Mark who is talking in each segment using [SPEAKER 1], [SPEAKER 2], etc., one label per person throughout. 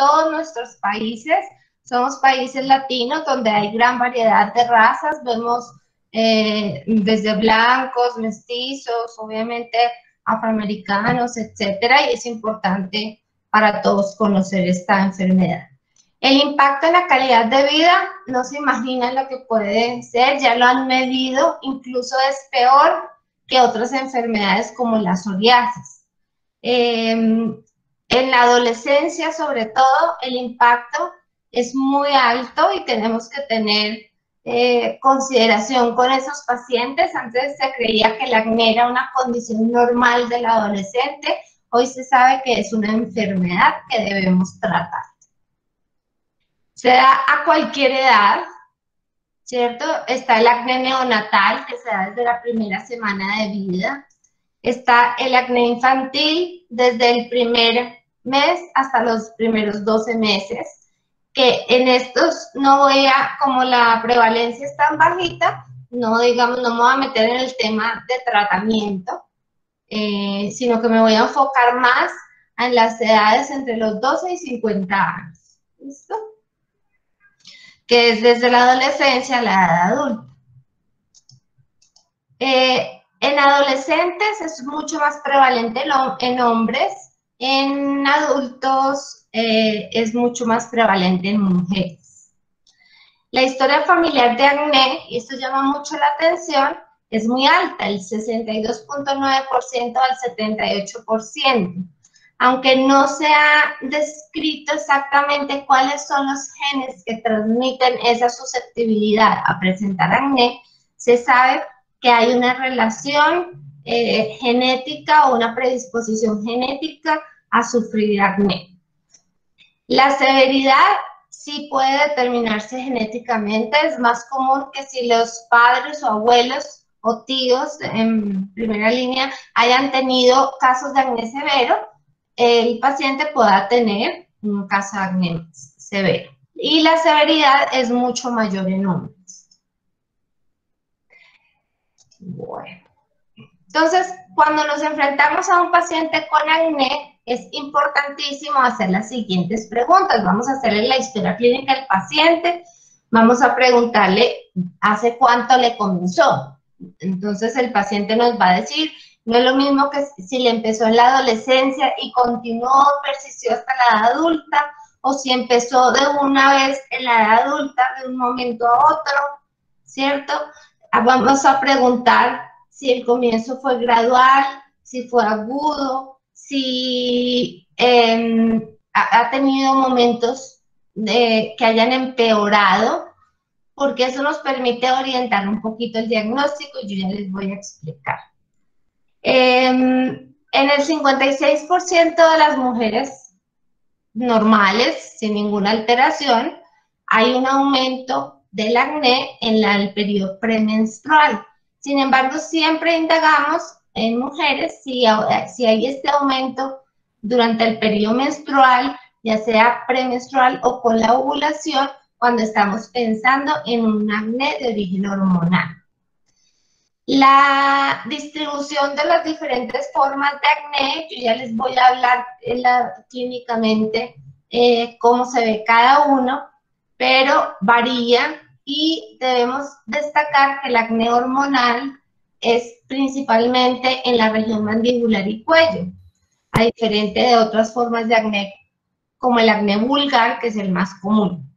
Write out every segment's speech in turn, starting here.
[SPEAKER 1] todos nuestros países. Somos países latinos donde hay gran variedad de razas. Vemos desde blancos, mestizos, obviamente afroamericanos, etcétera, y es importante para todos conocer esta enfermedad. El impacto en la calidad de vida, no se imaginan lo que puede ser, ya lo han medido, incluso es peor que otras enfermedades como la psoriasis. En la adolescencia, sobre todo, el impacto es muy alto y tenemos que tener consideración con esos pacientes. Antes se creía que el acné era una condición normal del adolescente, hoy se sabe que es una enfermedad que debemos tratar. Se da a cualquier edad, ¿cierto? Está el acné neonatal, que se da desde la primera semana de vida. Está el acné infantil desde el primer mes hasta los primeros 12 meses, que en estos no voy a, como la prevalencia es tan bajita, no digamos, no me voy a meter en el tema de tratamiento, sino que me voy a enfocar más en las edades entre los 12 y 50 años. ¿Listo? Que es desde la adolescencia a la edad adulta. En adolescentes es mucho más prevalente en hombres, en adultos es mucho más prevalente en mujeres. La historia familiar de acné, y esto llama mucho la atención, es muy alta, el 62.9% al 78%. Aunque no se ha descrito exactamente cuáles son los genes que transmiten esa susceptibilidad a presentar acné, se sabe que hay una relación genética o una predisposición genética a sufrir acné. La severidad sí puede determinarse genéticamente, es más común que si los padres o abuelos o tíos en primera línea hayan tenido casos de acné severo, el paciente pueda tener un caso de acné severo. Y la severidad es mucho mayor en hombres. Bueno. Entonces, cuando nos enfrentamos a un paciente con acné, es importantísimo hacer las siguientes preguntas. Vamos a hacerle la historia clínica del paciente, vamos a preguntarle hace cuánto le comenzó. Entonces, el paciente nos va a decir, no es lo mismo que si le empezó en la adolescencia y continuó, persistió hasta la edad adulta, o si empezó de una vez en la edad adulta, de un momento a otro, ¿cierto? Vamos a preguntar si el comienzo fue gradual, si fue agudo, si ha tenido momentos que hayan empeorado, porque eso nos permite orientar un poquito el diagnóstico y yo ya les voy a explicar. En el 56% de las mujeres normales, sin ninguna alteración, hay un aumento del acné en el periodo premenstrual. Sin embargo, siempre indagamos en mujeres si hay este aumento durante el periodo menstrual, ya sea premenstrual o con la ovulación, cuando estamos pensando en un acné de origen hormonal. La distribución de las diferentes formas de acné, yo ya les voy a hablar clínicamente cómo se ve cada uno, pero varía y debemos destacar que el acné hormonal es principalmente en la región mandibular y cuello, a diferencia de otras formas de acné como el acné vulgar, que es el más común.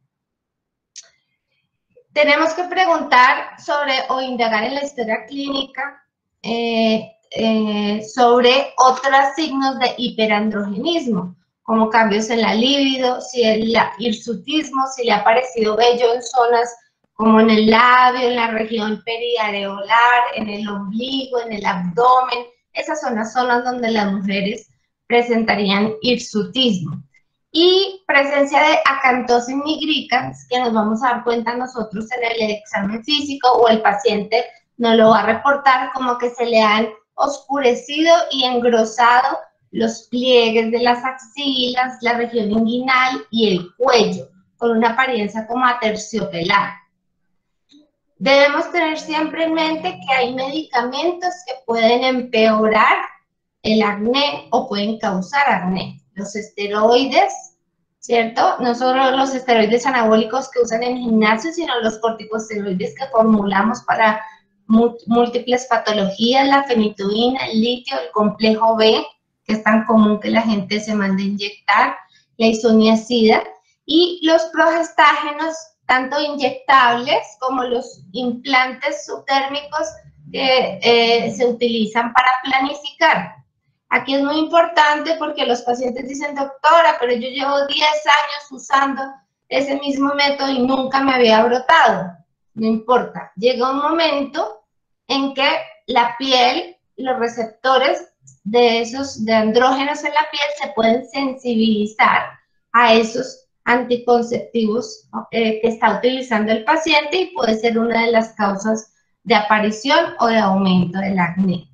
[SPEAKER 1] Tenemos que preguntar sobre o indagar en la historia clínica sobre otros signos de hiperandrogenismo, como cambios en la libido, si el hirsutismo, si le ha aparecido vello en zonas como en el labio, en la región periareolar, en el ombligo, en el abdomen. Esas son las zonas donde las mujeres presentarían hirsutismo. Y presencia de acantosis nigricans, que nos vamos a dar cuenta nosotros en el examen físico, o el paciente nos lo va a reportar como que se le han oscurecido y engrosado los pliegues de las axilas, la región inguinal y el cuello, con una apariencia como aterciopelada. Debemos tener siempre en mente que hay medicamentos que pueden empeorar el acné o pueden causar acné. Los esteroides, ¿cierto? No solo los esteroides anabólicos que usan en gimnasio, sino los corticosteroides que formulamos para múltiples patologías, la fenitoína, el litio, el complejo B, que es tan común que la gente se manda a inyectar, la isoniazida, y los progestágenos, tanto inyectables como los implantes subdérmicos que se utilizan para planificar. Aquí es muy importante porque los pacientes dicen, doctora, pero yo llevo 10 años usando ese mismo método y nunca me había brotado. No importa, llega un momento en que la piel, los receptores de andrógenos en la piel se pueden sensibilizar a esos anticonceptivos que está utilizando el paciente y puede ser una de las causas de aparición o de aumento del acné.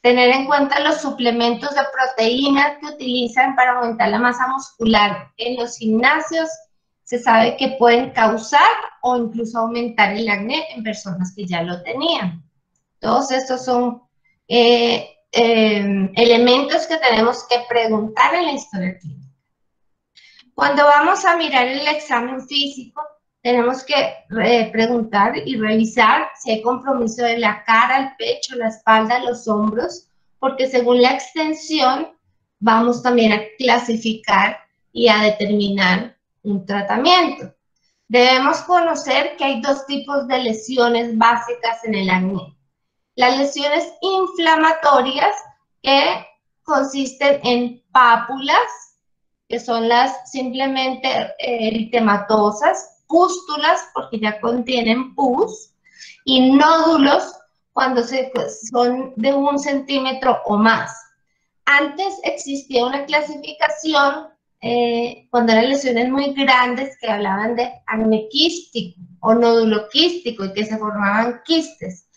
[SPEAKER 1] Tener en cuenta los suplementos de proteínas que utilizan para aumentar la masa muscular en los gimnasios. Se sabe que pueden causar o incluso aumentar el acné en personas que ya lo tenían. Todos estos son elementos que tenemos que preguntar en la historia clínica. Cuando vamos a mirar el examen físico, tenemos que preguntar y revisar si hay compromiso de la cara, el pecho, la espalda, los hombros, porque según la extensión vamos también a clasificar y a determinar un tratamiento. Debemos conocer que hay dos tipos de lesiones básicas en el acné. Las lesiones inflamatorias, que consisten en pápulas, que son las simplemente eritematosas, pústulas, porque ya contienen pus, y nódulos cuando son de 1 centímetro o más. Antes existía una clasificación, cuando eran lesiones muy grandes, que hablaban de acné quístico o nódulo quístico y que se formaban quistes.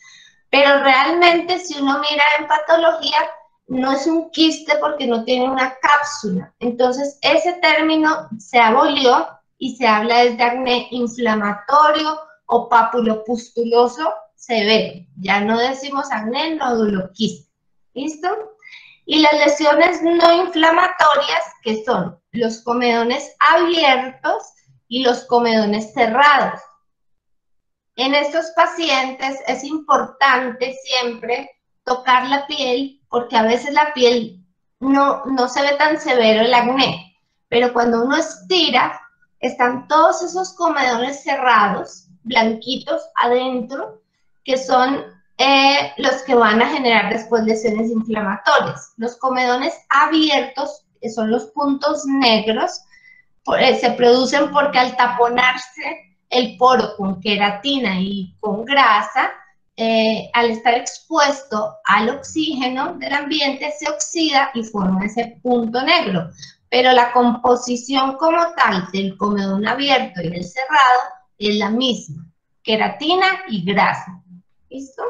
[SPEAKER 1] Pero realmente, si uno mira en patología, no es un quiste porque no tiene una cápsula. Entonces, ese término se abolió y se habla de acné inflamatorio o papulopustuloso severo. Ya no decimos acné nódulo quiste. ¿Listo? Y las lesiones no inflamatorias, que son los comedones abiertos y los comedones cerrados. En estos pacientes es importante siempre tocar la piel, porque a veces la piel no se ve tan severo el acné, pero cuando uno estira, están todos esos comedones cerrados, blanquitos adentro, que son los que van a generar después lesiones inflamatorias. Los comedones abiertos, que son los puntos negros, se producen porque al taponarse el poro con queratina y con grasa, al estar expuesto al oxígeno del ambiente, se oxida y forma ese punto negro. Pero la composición como tal del comedón abierto y el cerrado es la misma, queratina y grasa. ¿Listo?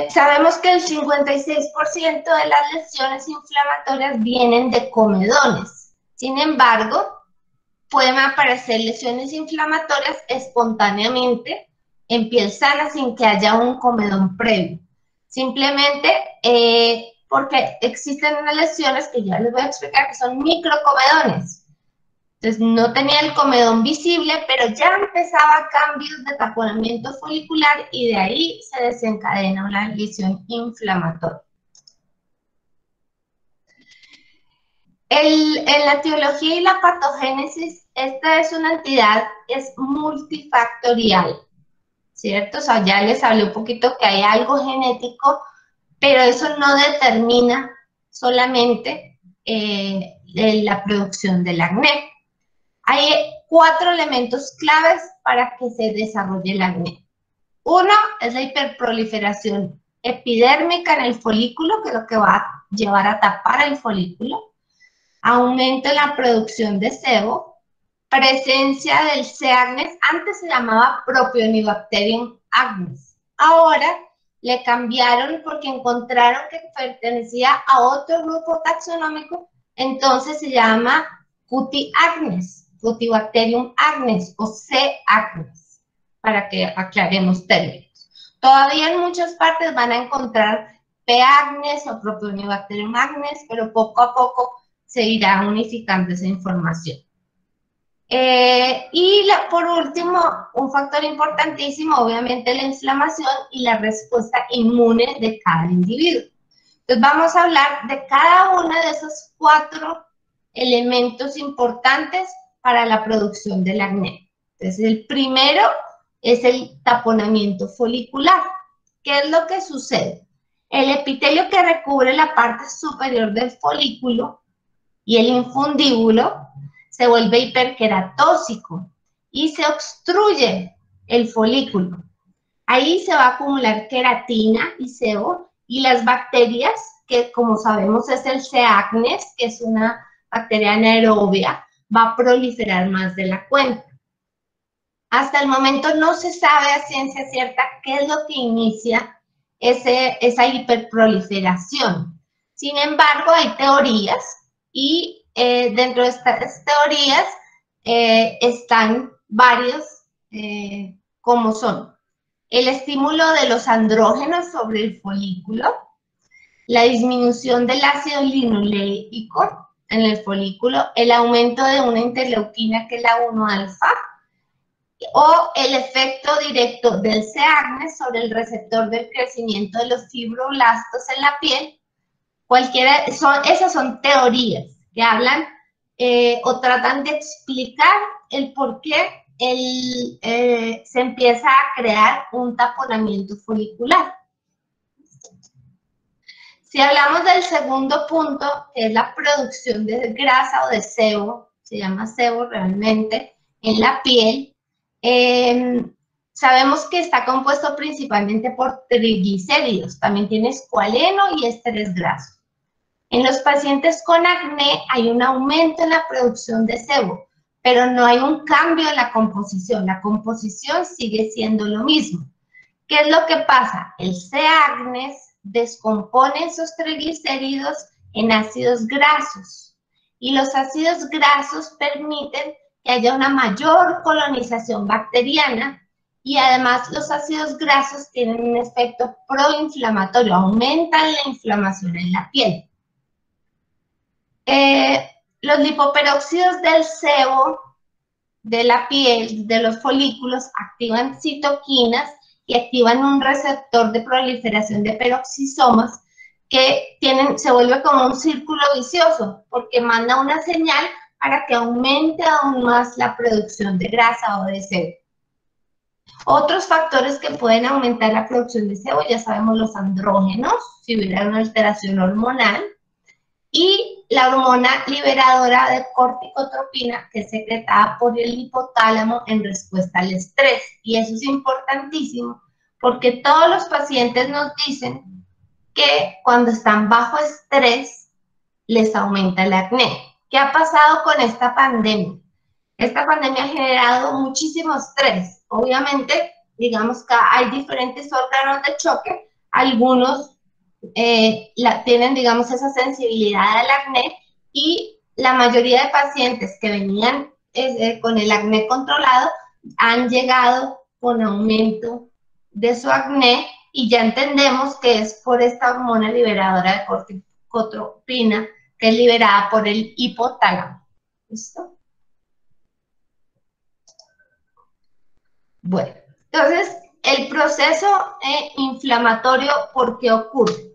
[SPEAKER 1] Sabemos que el 56% de las lesiones inflamatorias vienen de comedones. Sin embargo, pueden aparecer lesiones inflamatorias espontáneamente en piel sana sin que haya un comedón previo. Simplemente porque existen unas lesiones que ya les voy a explicar que son microcomedones. Entonces no tenía el comedón visible, pero ya empezaba cambios de taponamiento folicular y de ahí se desencadena una lesión inflamatoria. En la etiología y la patogénesis, esta es una entidad, es multifactorial, ¿cierto? O sea, ya les hablé un poquito que hay algo genético, pero eso no determina solamente la producción del acné. Hay 4 elementos claves para que se desarrolle el acné. Uno es la hiperproliferación epidérmica en el folículo, que es lo que va a llevar a tapar el folículo. Aumento en la producción de sebo, presencia del C. acnes, antes se llamaba Propionibacterium acnes. Ahora le cambiaron porque encontraron que pertenecía a otro grupo taxonómico, entonces se llama Cuti acnes, Cutibacterium acnes o C. acnes, para que aclaremos términos. Todavía en muchas partes van a encontrar P. acnes o Propionibacterium acnes, pero poco a poco se irá unificando esa información. Por último, un factor importantísimo, obviamente, la inflamación y la respuesta inmune de cada individuo. Entonces, vamos a hablar de cada uno de esos 4 elementos importantes para la producción del acné. Entonces, el primero es el taponamiento folicular. ¿Qué es lo que sucede? El epitelio que recubre la parte superior del folículo y el infundíbulo se vuelve hiperqueratóxico y se obstruye el folículo. Ahí se va a acumular queratina y sebo y las bacterias, que como sabemos es el C. acnes, que es una bacteria anaerobia, va a proliferar más de la cuenta. Hasta el momento no se sabe a ciencia cierta qué es lo que inicia esa hiperproliferación. Sin embargo, hay teorías y dentro de estas teorías están varios, como son el estímulo de los andrógenos sobre el folículo, la disminución del ácido linoleico en el folículo, el aumento de una interleuquina que es la 1-alfa, o el efecto directo del C. acnes sobre el receptor del crecimiento de los fibroblastos en la piel. Esas son teorías que hablan o tratan de explicar el por qué se empieza a crear un taponamiento folicular. Si hablamos del segundo punto, que es la producción de grasa o de sebo, se llama sebo realmente, en la piel, sabemos que está compuesto principalmente por triglicéridos, también tiene escualeno y estrés graso. En los pacientes con acné hay un aumento en la producción de sebo, pero no hay un cambio en la composición sigue siendo lo mismo. ¿Qué es lo que pasa? El C. acnes descompone esos triglicéridos en ácidos grasos y los ácidos grasos permiten que haya una mayor colonización bacteriana y además los ácidos grasos tienen un efecto proinflamatorio, aumentan la inflamación en la piel. Los lipoperóxidos del sebo de la piel, de los folículos, activan citoquinas y activan un receptor de proliferación de peroxisomas que se vuelve como un círculo vicioso porque manda una señal para que aumente aún más la producción de grasa o de sebo. Otros factores que pueden aumentar la producción de sebo, ya sabemos los andrógenos, si hubiera una alteración hormonal, y la hormona liberadora de corticotropina, que es secretada por el hipotálamo en respuesta al estrés. Y eso es importantísimo, porque todos los pacientes nos dicen que cuando están bajo estrés, les aumenta el acné. ¿Qué ha pasado con esta pandemia? Esta pandemia ha generado muchísimo estrés. Obviamente, digamos que hay diferentes órganos de choque, algunos tienen, digamos, esa sensibilidad al acné y la mayoría de pacientes que venían con el acné controlado han llegado con aumento de su acné y ya entendemos que es por esta hormona liberadora de corticotropina que es liberada por el hipotálamo. ¿Listo? Bueno, entonces, el proceso inflamatorio, ¿por qué ocurre?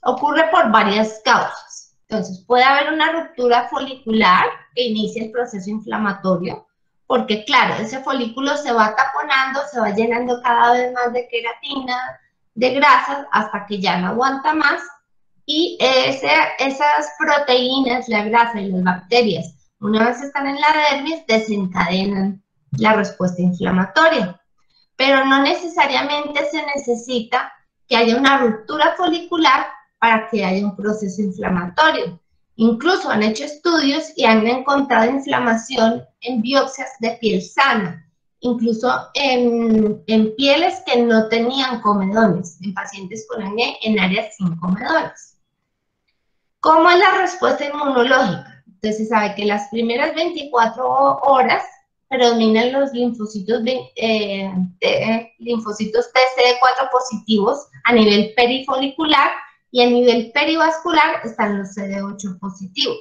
[SPEAKER 1] Ocurre por varias causas. Entonces, puede haber una ruptura folicular que inicia el proceso inflamatorio, porque claro, ese folículo se va taponando, se va llenando cada vez más de queratina, de grasas, hasta que ya no aguanta más, y esas proteínas, la grasa y las bacterias, una vez están en la dermis, desencadenan la respuesta inflamatoria. Pero no necesariamente se necesita que haya una ruptura folicular para que haya un proceso inflamatorio. Incluso han hecho estudios y han encontrado inflamación en biopsias de piel sana, incluso en pieles que no tenían comedones, en pacientes con acné en áreas sin comedones. ¿Cómo es la respuesta inmunológica? Entonces se sabe que las primeras 24 horas predominan los linfocitos TCD4 positivos a nivel perifolicular y a nivel perivascular están los CD8 positivos.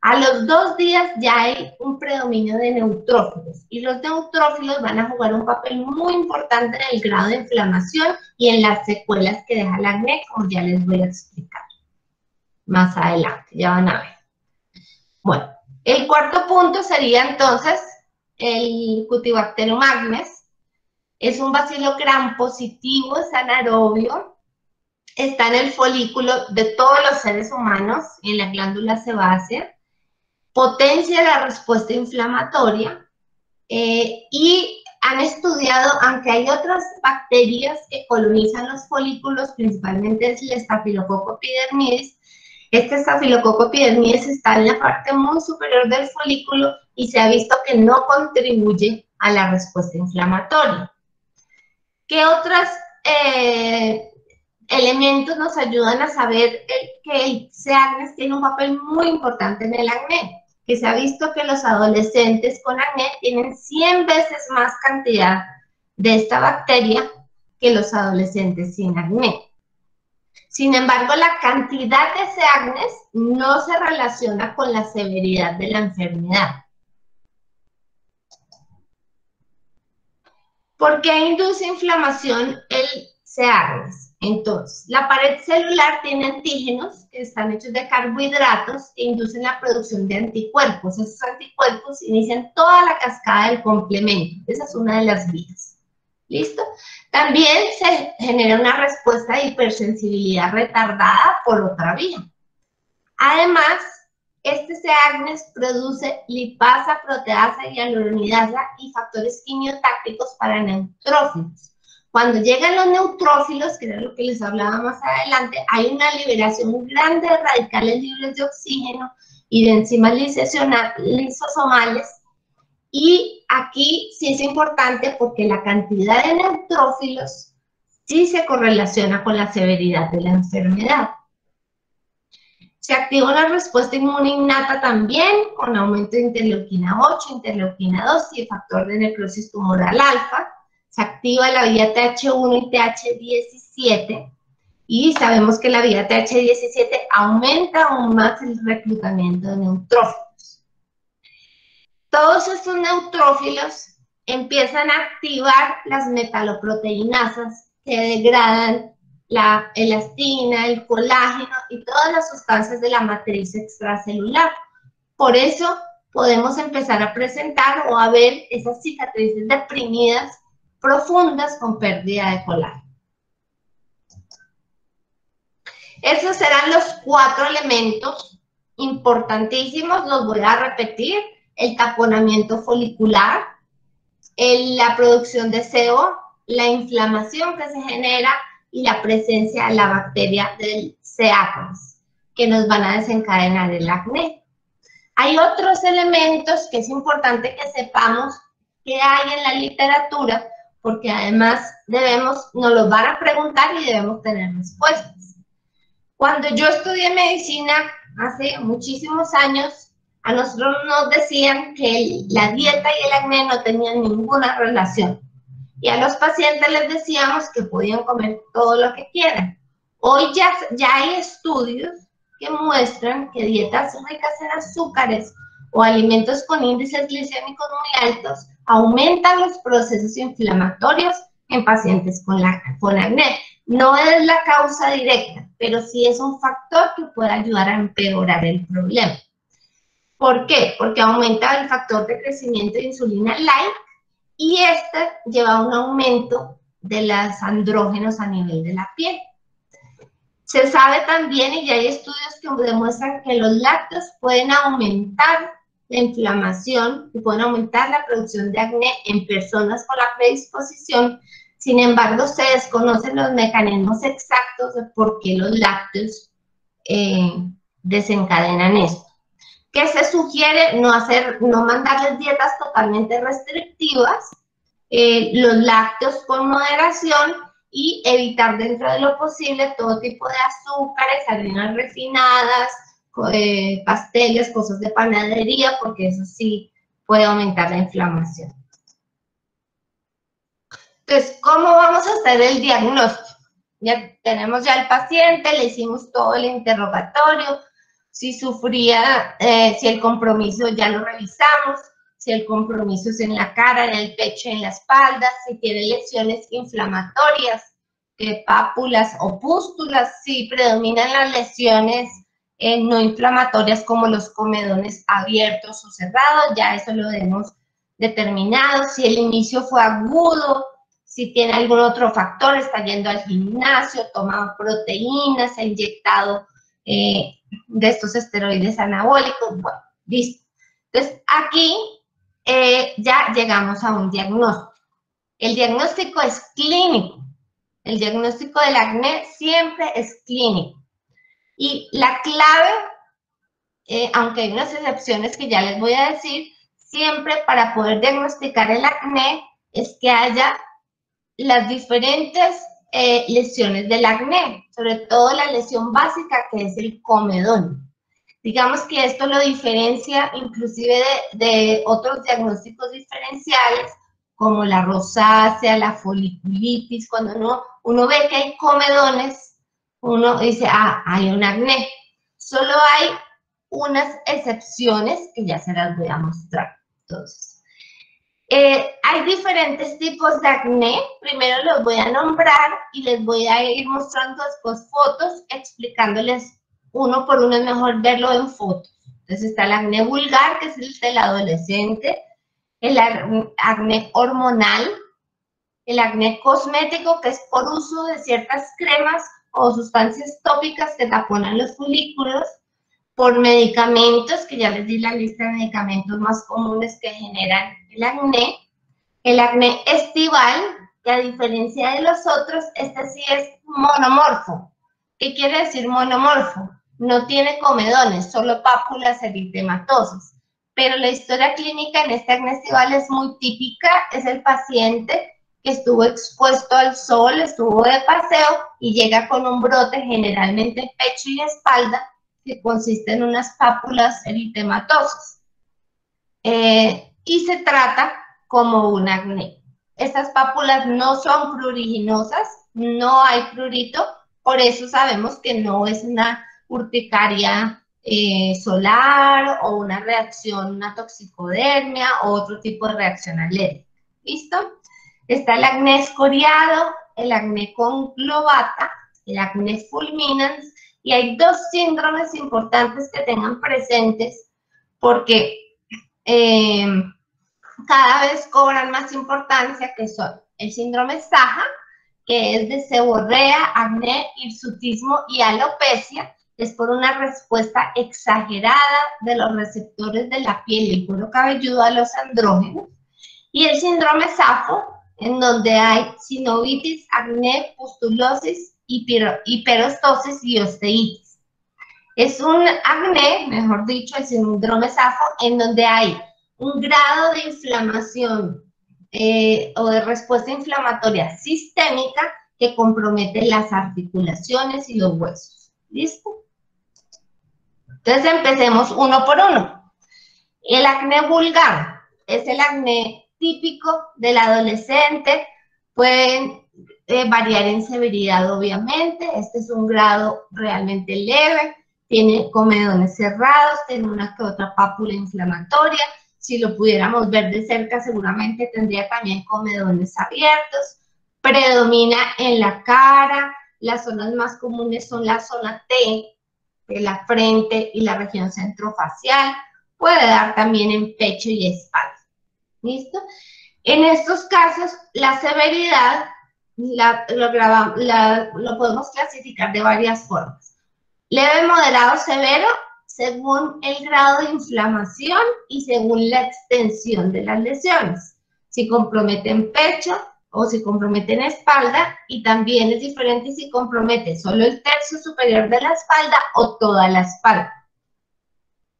[SPEAKER 1] A los 2 días ya hay un predominio de neutrófilos y los neutrófilos van a jugar un papel muy importante en el grado de inflamación y en las secuelas que deja el acné, como ya les voy a explicar más adelante, ya van a ver. Bueno, el cuarto punto sería entonces el Cutibacterium acnes. Es un bacilo gram positivo, es anaerobio, está en el folículo de todos los seres humanos, en la glándula sebácea, potencia la respuesta inflamatoria y han estudiado, aunque hay otras bacterias que colonizan los folículos, principalmente es el Staphylococcus epidermidis. Este Staphylococcus epidermidis está en la parte muy superior del folículo y se ha visto que no contribuye a la respuesta inflamatoria. ¿Qué otros elementos nos ayudan a saber que el C. acnes tiene un papel muy importante en el acné? Que se ha visto que los adolescentes con acné tienen 100 veces más cantidad de esta bacteria que los adolescentes sin acné. Sin embargo, la cantidad de C. acnes no se relaciona con la severidad de la enfermedad. ¿Por qué induce inflamación el C. acnes? Entonces, la pared celular tiene antígenos que están hechos de carbohidratos que inducen la producción de anticuerpos. Esos anticuerpos inician toda la cascada del complemento. Esa es una de las vías. ¿Listo? También se genera una respuesta de hipersensibilidad retardada por otra vía. Además, este C. acnes produce lipasa, proteasa, hialuronidasa y factores quimiotácticos para neutrófilos. Cuando llegan los neutrófilos, que era lo que les hablaba más adelante, hay una liberación grande de radicales libres de oxígeno y de enzimas lisosomales. Y aquí sí es importante porque la cantidad de neutrófilos sí se correlaciona con la severidad de la enfermedad. Se activa una respuesta inmune innata también, con aumento de interleuquina 8, interleuquina 2 y el factor de necrosis tumoral alfa. Se activa la vía TH1 y TH17 y sabemos que la vía TH17 aumenta aún más el reclutamiento de neutrófilos. Todos estos neutrófilos empiezan a activar las metaloproteinasas que degradan la elastina, el colágeno y todas las sustancias de la matriz extracelular. Por eso podemos empezar a presentar o a ver esas cicatrices deprimidas profundas con pérdida de colágeno. Esos serán los 4 elementos importantísimos, los voy a repetir: el taponamiento folicular, la producción de sebo, la inflamación que se genera y la presencia de la bacteria del C. acnes, que nos van a desencadenar el acné. Hay otros elementos que es importante que sepamos que hay en la literatura, porque además nos los van a preguntar y debemos tener respuestas. Cuando yo estudié medicina hace muchísimos años, a nosotros nos decían que la dieta y el acné no tenían ninguna relación. Y a los pacientes les decíamos que podían comer todo lo que quieran. Hoy ya hay estudios que muestran que dietas ricas en azúcares o alimentos con índices glicémicos muy altos aumentan los procesos inflamatorios en pacientes con acné. No es la causa directa, pero sí es un factor que puede ayudar a empeorar el problema. ¿Por qué? Porque aumenta el factor de crecimiento de insulina like y este lleva a un aumento de los andrógenos a nivel de la piel. Se sabe también, y ya hay estudios que demuestran que los lácteos pueden aumentar la inflamación y pueden aumentar la producción de acné en personas con la predisposición. Sin embargo, se desconocen los mecanismos exactos de por qué los lácteos desencadenan esto. ¿Qué se sugiere? No mandarles dietas totalmente restrictivas, los lácteos con moderación y evitar dentro de lo posible todo tipo de azúcares, harinas refinadas, pasteles, cosas de panadería, porque eso sí puede aumentar la inflamación. Entonces, ¿cómo vamos a hacer el diagnóstico? Ya tenemos el paciente, le hicimos todo el interrogatorio, si sufría, si el compromiso ya lo revisamos, si el compromiso es en la cara, en el pecho, en la espalda, si tiene lesiones inflamatorias, pápulas o pústulas, si predominan las lesiones no inflamatorias como los comedones abiertos o cerrados, ya eso lo hemos determinado, si el inicio fue agudo, si tiene algún otro factor, está yendo al gimnasio, toma proteínas, ha inyectado de estos esteroides anabólicos, bueno, listo. Entonces, aquí ya llegamos a un diagnóstico. El diagnóstico es clínico. El diagnóstico del acné siempre es clínico. Y la clave, aunque hay unas excepciones que ya les voy a decir, siempre para poder diagnosticar el acné es que haya las diferentes lesiones del acné, sobre todo la lesión básica que es el comedón. Digamos que esto lo diferencia inclusive de otros diagnósticos diferenciales, como la rosácea, la foliculitis. Cuando uno ve que hay comedones, uno dice, ah, hay un acné. Solo hay unas excepciones que ya se las voy a mostrar. Entonces, hay diferentes tipos de acné. Primero los voy a nombrar y les voy a ir mostrando después fotos explicándoles uno por uno. Es mejor verlo en fotos. Entonces está el acné vulgar, que es el del adolescente, el acné hormonal, el acné cosmético, que es por uso de ciertas cremas o sustancias tópicas que taponan los folículos, por medicamentos, que ya les di la lista de medicamentos más comunes que generan el acné estival, que a diferencia de los otros, este sí es monomorfo. ¿Qué quiere decir monomorfo? No tiene comedones, solo pápulas eritematosas. Pero la historia clínica en este acné estival es muy típica, es el paciente que estuvo expuesto al sol, estuvo de paseo y llega con un brote generalmente en pecho y espalda, que consiste en unas pápulas eritematosas. Y se trata como un acné. Estas pápulas no son pruriginosas, no hay prurito, por eso sabemos que no es una urticaria solar o una reacción, una toxicodermia o otro tipo de reacción alérgica. ¿Listo? Está el acné escoriado, el acné conglobata, el acné fulminans, y hay dos síndromes importantes que tengan presentes porque cada vez cobran más importancia, que son el síndrome Saja, que es de seborrea, acné, hirsutismo y alopecia, es por una respuesta exagerada de los receptores de la piel y el cuero cabelludo a los andrógenos, y el síndrome Safo, en donde hay sinovitis, acné, pustulosis, hiperostosis y osteitis. Es un acné, mejor dicho, el síndrome Safo, en donde hay un grado de inflamación o de respuesta inflamatoria sistémica que compromete las articulaciones y los huesos. ¿Listo? Entonces empecemos uno por uno. El acné vulgar es el acné típico del adolescente. Pueden variar en severidad, obviamente. Este es un grado realmente leve. Tiene comedones cerrados, tiene una que otra pápula inflamatoria. Si lo pudiéramos ver de cerca, seguramente tendría también comedones abiertos. Predomina en la cara. Las zonas más comunes son la zona T, de la frente y la región centrofacial. Puede dar también en pecho y espalda. ¿Listo? En estos casos, la severidad lo podemos clasificar de varias formas. Leve, moderado, severo, según el grado de inflamación y según la extensión de las lesiones. Si comprometen pecho o si comprometen espalda, y también es diferente si compromete solo el tercio superior de la espalda o toda la espalda.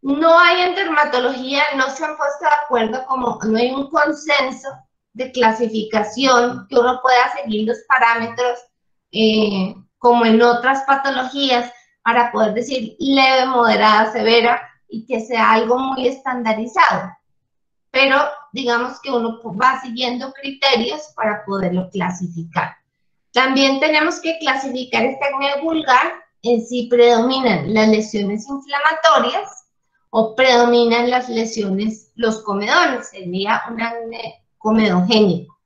[SPEAKER 1] No hay en dermatología, no se han puesto de acuerdo, como no hay un consenso de clasificación que uno pueda seguir los parámetros como en otras patologías para poder decir leve, moderada, severa y que sea algo muy estandarizado. Pero digamos que uno va siguiendo criterios para poderlo clasificar. También tenemos que clasificar este acné vulgar en sí predominan las lesiones inflamatorias o predominan las lesiones, los comedones, sería un acné comedogénico.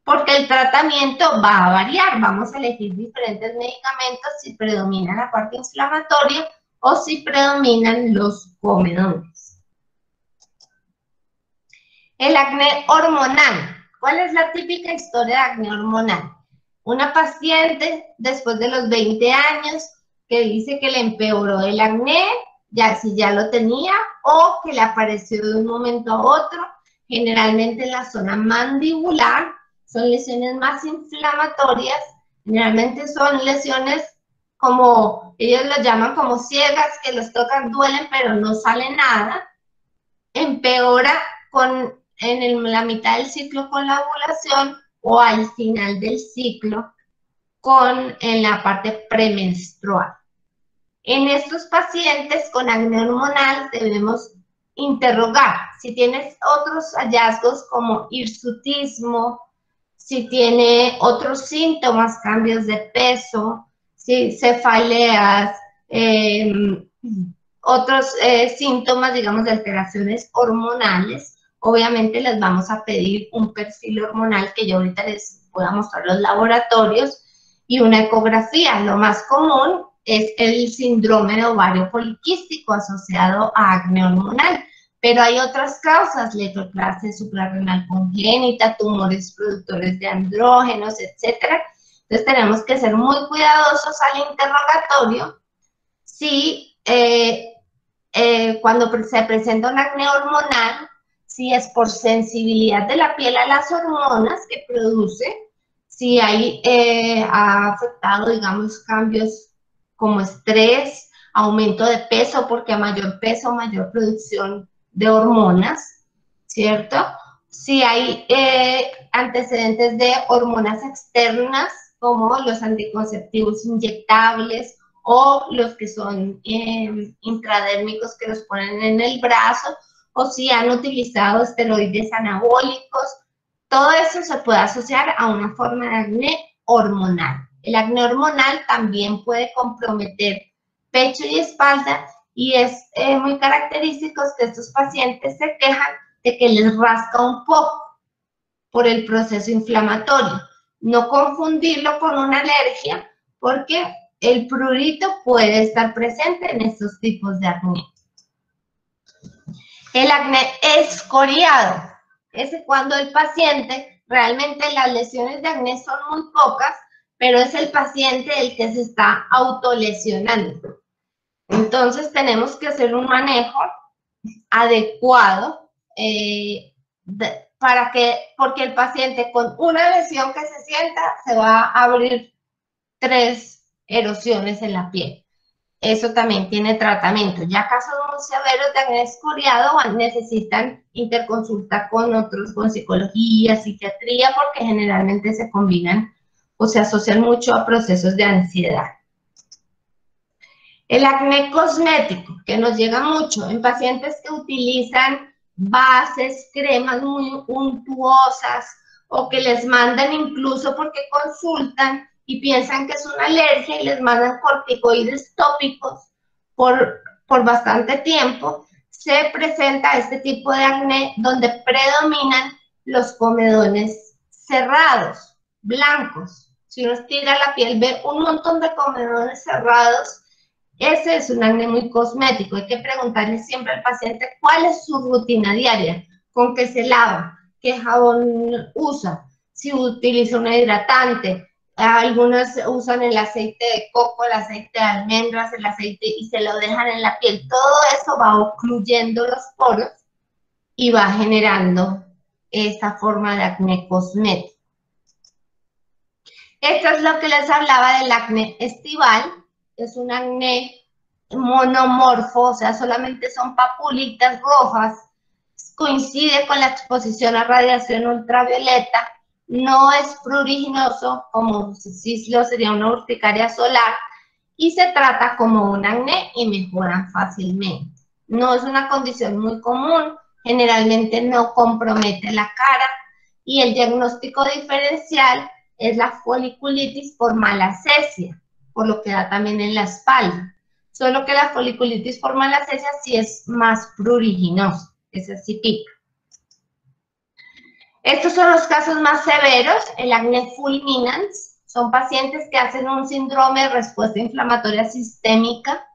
[SPEAKER 1] Porque el tratamiento va a variar, vamos a elegir diferentes medicamentos si predomina la parte inflamatoria o si predominan los comedones. El acné hormonal. ¿Cuál es la típica historia de acné hormonal? Una paciente después de los 20 años que dice que le empeoró el acné, ya si ya lo tenía, o que le apareció de un momento a otro, generalmente en la zona mandibular. Son lesiones más inflamatorias, generalmente son lesiones como, ellos lo llaman como ciegas, que los tocan, duelen, pero no sale nada. Empeora en la mitad del ciclo con la ovulación o al final del ciclo en la parte premenstrual. En estos pacientes con acné hormonal debemos interrogar si tienes otros hallazgos como hirsutismo, si tiene otros síntomas, cambios de peso, si cefaleas, otros síntomas, digamos, de alteraciones hormonales. Obviamente les vamos a pedir un perfil hormonal que yo ahorita les voy a mostrar los laboratorios y una ecografía. Lo más común es el síndrome de ovario poliquístico asociado a acné hormonal. Pero hay otras causas, letroclasia suprarrenal congénita, tumores productores de andrógenos, etc. Entonces tenemos que ser muy cuidadosos al interrogatorio si cuando se presenta un acné hormonal, si es por sensibilidad de la piel a las hormonas que produce, si ha afectado, digamos, cambios como estrés, aumento de peso, porque a mayor peso, mayor producción de hormonas, ¿cierto? Si hay antecedentes de hormonas externas, como los anticonceptivos inyectables o los que son intradérmicos que los ponen en el brazo, o si han utilizado esteroides anabólicos, todo eso se puede asociar a una forma de acné hormonal. El acné hormonal también puede comprometer pecho y espalda, y es muy característico que estos pacientes se quejan de que les rasca un poco por el proceso inflamatorio. No confundirlo con una alergia, porque el prurito puede estar presente en estos tipos de acné. El acné escoriado es cuando el paciente, realmente las lesiones de acné son muy pocas, pero es el paciente el que se está autolesionando. Entonces tenemos que hacer un manejo adecuado porque el paciente con una lesión que se sienta se va a abrir 3 erosiones en la piel. Eso también tiene tratamiento. Ya casos muy severos de acné escoriado necesitan interconsulta con otros, con psicología, psiquiatría, porque generalmente se combinan o se asocian mucho a procesos de ansiedad. El acné cosmético, que nos llega mucho en pacientes que utilizan bases, cremas muy untuosas, o que les mandan incluso porque consultan y piensan que es una alergia y les mandan corticoides tópicos por bastante tiempo. Se presenta este tipo de acné donde predominan los comedones cerrados, blancos. Si uno estira la piel, ve un montón de comedones cerrados. Ese es un acné muy cosmético. Hay que preguntarle siempre al paciente cuál es su rutina diaria, con qué se lava, qué jabón usa, si utiliza un hidratante. Algunos usan el aceite de coco, el aceite de almendras, el aceite y se lo dejan en la piel. Todo eso va ocluyendo los poros y va generando esta forma de acné cosmético. Esto es lo que les hablaba del acné estival. Es un acné monomorfo, o sea, solamente son papulitas rojas, coincide con la exposición a radiación ultravioleta, no es pruriginoso, como si lo sería una urticaria solar, y se trata como un acné y mejoran fácilmente. No es una condición muy común, generalmente no compromete la cara, y el diagnóstico diferencial es la foliculitis por malacesia. por lo que da también en la espalda. Solo que la foliculitis formalacesia sí es más pruriginosa, esa sí pica. Estos son los casos más severos, el acné fulminans. Son pacientes que hacen un síndrome de respuesta inflamatoria sistémica.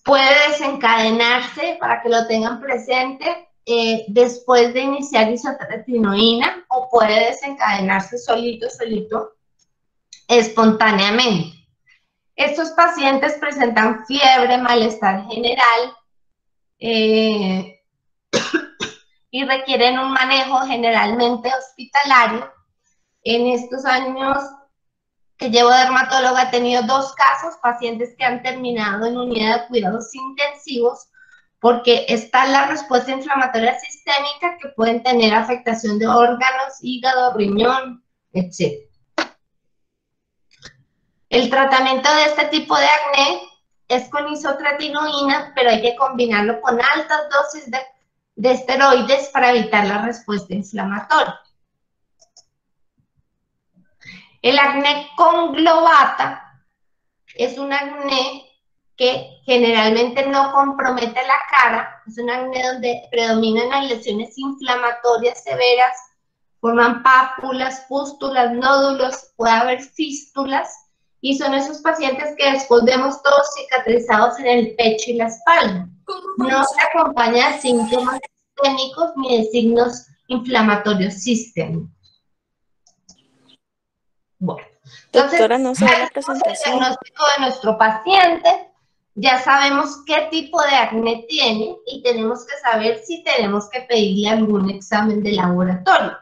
[SPEAKER 1] Puede desencadenarse, para que lo tengan presente, después de iniciar isotretinoína, o puede desencadenarse solito, espontáneamente. Estos pacientes presentan fiebre, malestar general, y requieren un manejo generalmente hospitalario. En estos años que llevo dermatóloga he tenido 2 casos, pacientes que han terminado en unidad de cuidados intensivos porque está la respuesta inflamatoria sistémica, que pueden tener afectación de órganos, hígado, riñón, etc. El tratamiento de este tipo de acné es con isotretinoína, pero hay que combinarlo con altas dosis de esteroides para evitar la respuesta inflamatoria. El acné conglobata es un acné que generalmente no compromete la cara, es un acné donde predominan las lesiones inflamatorias severas, forman pápulas, pústulas, nódulos, puede haber fístulas, y son esos pacientes que después vemos todos cicatrizados en el pecho y la espalda. No se acompaña de síntomas sistémicos ni de signos inflamatorios sistémicos. Bueno, entonces,
[SPEAKER 2] doctora, no sé la
[SPEAKER 1] el
[SPEAKER 2] presentación.
[SPEAKER 1] diagnóstico de nuestro paciente, ya sabemos qué tipo de acné tiene y tenemos que saber si tenemos que pedirle algún examen de laboratorio.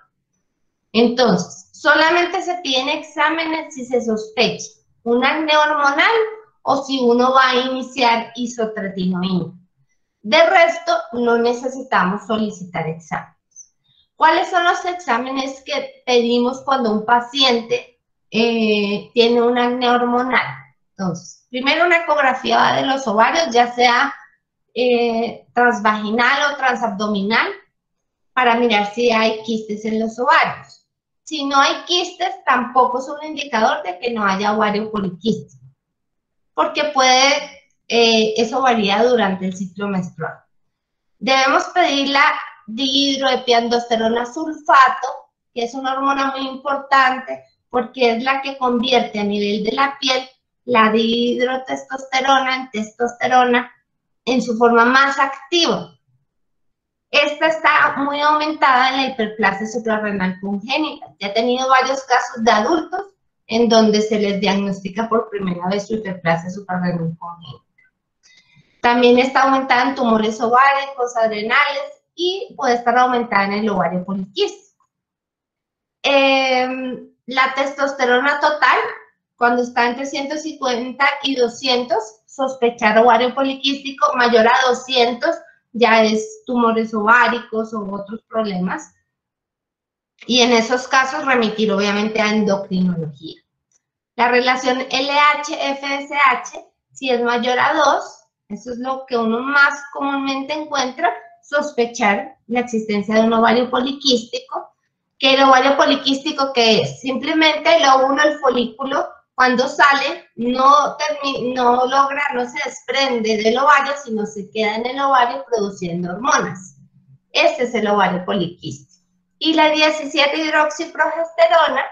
[SPEAKER 1] Entonces, solamente se piden exámenes si se sospecha un acné hormonal o si uno va a iniciar isotretinoína. De resto, no necesitamos solicitar exámenes. ¿Cuáles son los exámenes que pedimos cuando un paciente tiene un acné hormonal? Entonces, primero una ecografía de los ovarios, ya sea transvaginal o transabdominal, para mirar si hay quistes en los ovarios. Si no hay quistes, tampoco es un indicador de que no haya ovario poliquístico, porque eso varía durante el ciclo menstrual. Debemos pedir la dihidroepiandrosterona sulfato, que es una hormona muy importante porque es la que convierte a nivel de la piel la dihidrotestosterona en testosterona en su forma más activa. Esta está muy aumentada en la hiperplasia suprarrenal congénita. Ya he tenido varios casos de adultos en donde se les diagnostica por primera vez su hiperplasia suprarrenal congénita. También está aumentada en tumores ováricos, adrenales, y puede estar aumentada en el ovario poliquístico. La testosterona total, cuando está entre 150 y 200, sospechar ovario poliquístico. Mayor a 200 ya es tumores ováricos o otros problemas. Y en esos casos remitir obviamente a endocrinología. La relación LH-FSH, si es mayor a 2, eso es lo que uno más comúnmente encuentra, sospechar la existencia de un ovario poliquístico. Que el ovario poliquístico, ¿qué es? Simplemente el óvulo, el folículo, cuando sale, no se desprende del ovario, sino se queda en el ovario produciendo hormonas. Ese es el ovario poliquístico. Y la 17-hidroxiprogesterona,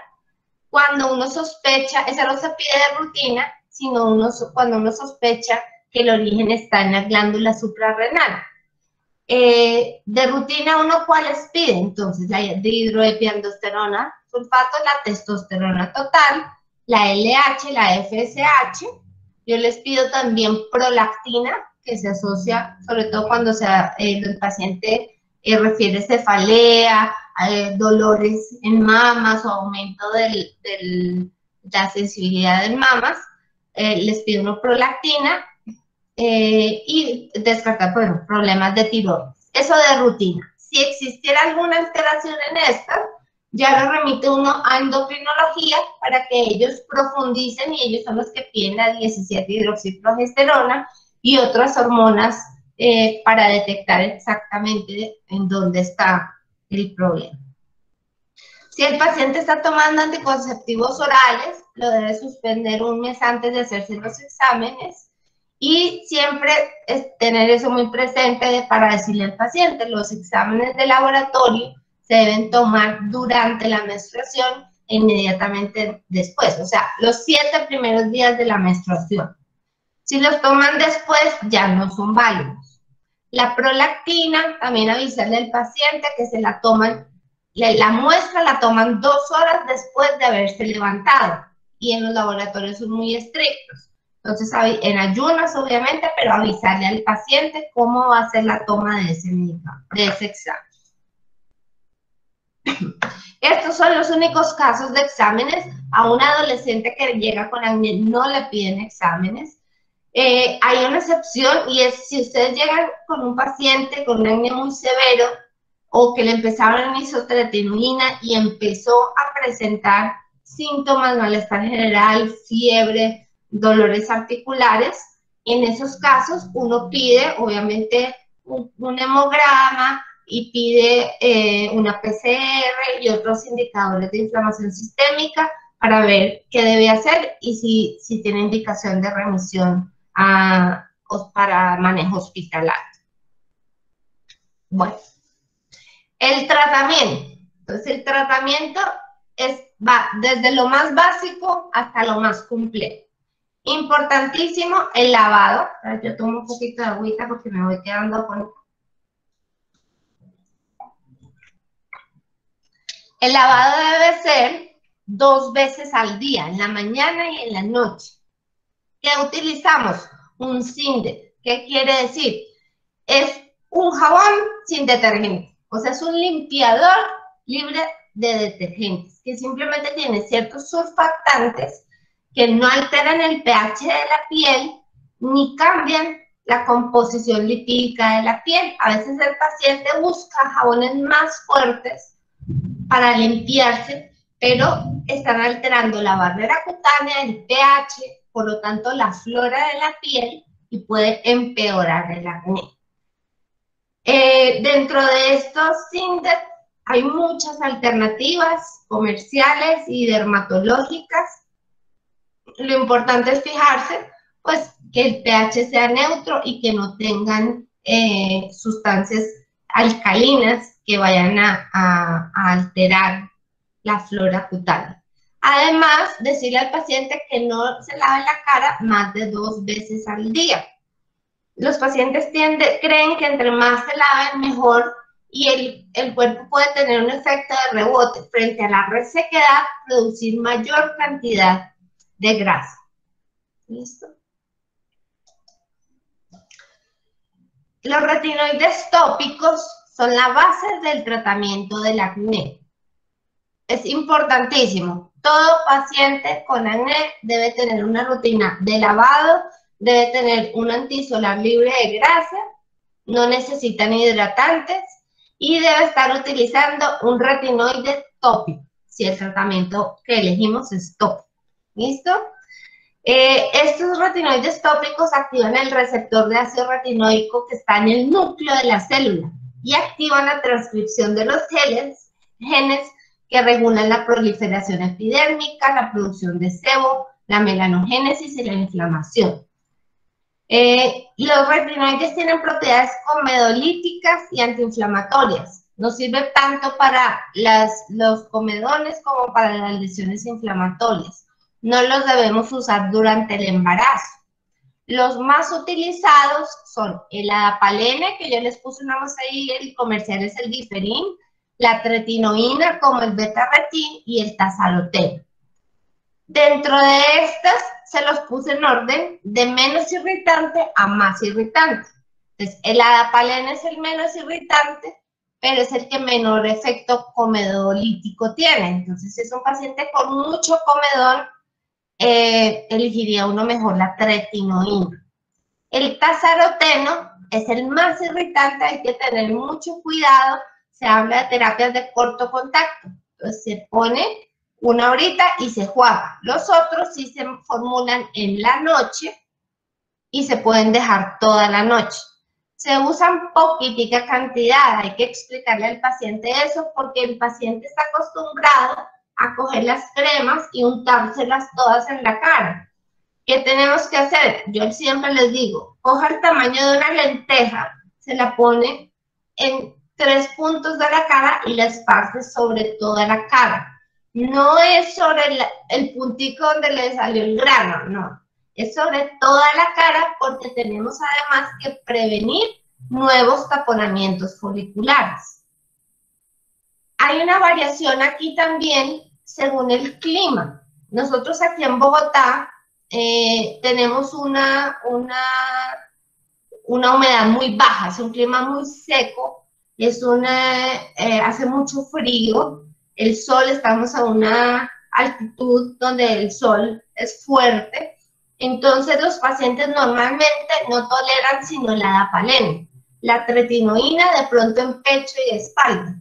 [SPEAKER 1] cuando uno sospecha, esa no se pide de rutina, sino cuando uno sospecha que el origen está en la glándula suprarrenal. De rutina, ¿uno cuáles pide? Entonces, la dihidroepiandrosterona sulfato, la testosterona total, la LH, la FSH. Yo les pido también prolactina, que se asocia, sobre todo cuando el paciente refiere cefalea, dolores en mamas o aumento de la sensibilidad en mamas. Les pido una prolactina. Y descartar, bueno, problemas de tiroides. Eso de rutina. Si existiera alguna alteración en estas, ya lo remite uno a endocrinología para que ellos profundicen, y ellos son los que piden la 17-hidroxiprogesterona y otras hormonas para detectar exactamente en dónde está el problema. Si el paciente está tomando anticonceptivos orales, lo debe suspender un mes antes de hacerse los exámenes y siempre tener eso muy presente para decirle al paciente, los exámenes de laboratorio se deben tomar durante la menstruación e inmediatamente después, o sea, los 7 primeros días de la menstruación. Si los toman después, ya no son válidos. La prolactina, también avisarle al paciente que se la toman, la muestra la toman 2 horas después de haberse levantado, y en los laboratorios son muy estrictos. Entonces, en ayunas, obviamente, pero avisarle al paciente cómo va a ser la toma de ese examen. Estos son los únicos casos de exámenes. A un adolescente que llega con acné no le piden exámenes. Hay una excepción, y es si ustedes llegan con un paciente con un acné muy severo o que le empezaron en isotretinoína y empezó a presentar síntomas, malestar general, fiebre, dolores articulares, en esos casos uno pide obviamente un hemograma y pide una PCR y otros indicadores de inflamación sistémica para ver qué debe hacer y si tiene indicación de remisión para manejo hospitalario. Bueno, el tratamiento. Entonces, el tratamiento va desde lo más básico hasta lo más complejo. Importantísimo, el lavado. Yo tomo un poquito de agüita porque me voy quedando con... El lavado debe ser 2 veces al día, en la mañana y en la noche. ¿Qué utilizamos? Un Cindet. ¿Qué quiere decir? Es un jabón sin detergente. O sea, es un limpiador libre de detergentes, que simplemente tiene ciertos surfactantes que no alteran el pH de la piel ni cambian la composición lipídica de la piel. A veces el paciente busca jabones más fuertes para limpiarse, pero están alterando la barrera cutánea, el pH, por lo tanto la flora de la piel, y puede empeorar el acné. Dentro de estos Cindet hay muchas alternativas comerciales y dermatológicas. Lo importante es fijarse, pues, que el pH sea neutro y que no tengan sustancias alcalinas que vayan a alterar la flora cutánea. Además, decirle al paciente que no se lave la cara más de 2 veces al día. Los pacientes creen que entre más se laven mejor, y el cuerpo puede tener un efecto de rebote frente a la resequedad, producir mayor cantidad de grasa. ¿Listo? Los retinoides tópicos son la base del tratamiento del acné. Es importantísimo. Todo paciente con acné debe tener una rutina de lavado, debe tener un antisolar libre de grasa, no necesitan hidratantes y debe estar utilizando un retinoide tópico, si el tratamiento que elegimos es tópico. ¿Listo? Estos retinoides tópicos activan el receptor de ácido retinoico que está en el núcleo de la célula y activan la transcripción de los genes que regulan la proliferación epidérmica, la producción de sebo, la melanogénesis y la inflamación. Los retinoides tienen propiedades comedolíticas y antiinflamatorias. Nos sirve tanto para los comedones como para las lesiones inflamatorias. No los debemos usar durante el embarazo. Los más utilizados son el adapalene, que yo les puse una más ahí, el comercial es el Diferin, la tretinoína como el beta-retin y el tazaroteno. Dentro de estas se los puse en orden de menos irritante a más irritante. Entonces, el adapalene es el menos irritante, pero es el que menor efecto comedolítico tiene. Entonces, si es un paciente con mucho comedón, elegiría uno mejor la tretinoína. El tazaroteno es el más irritante, hay que tener mucho cuidado. Se habla de terapias de corto contacto. Entonces, se pone una horita y se juega. Los otros sí se formulan en la noche y se pueden dejar toda la noche. Se usan poquitica cantidad, hay que explicarle al paciente eso porque el paciente está acostumbrado a coger las cremas y untárselas todas en la cara. ¿Qué tenemos que hacer? Yo siempre les digo, coja el tamaño de una lenteja, se la pone en 3 puntos de la cara y la esparce sobre toda la cara. No es sobre el puntico donde le salió el grano, no. Es sobre toda la cara porque tenemos además que prevenir nuevos taponamientos foliculares. Hay una variación aquí también según el clima. Nosotros aquí en Bogotá tenemos una humedad muy baja, es un clima muy seco, hace mucho frío, el sol, estamos a una altitud donde el sol es fuerte, entonces los pacientes normalmente no toleran sino la adapalene, la tretinoína de pronto en pecho y espalda.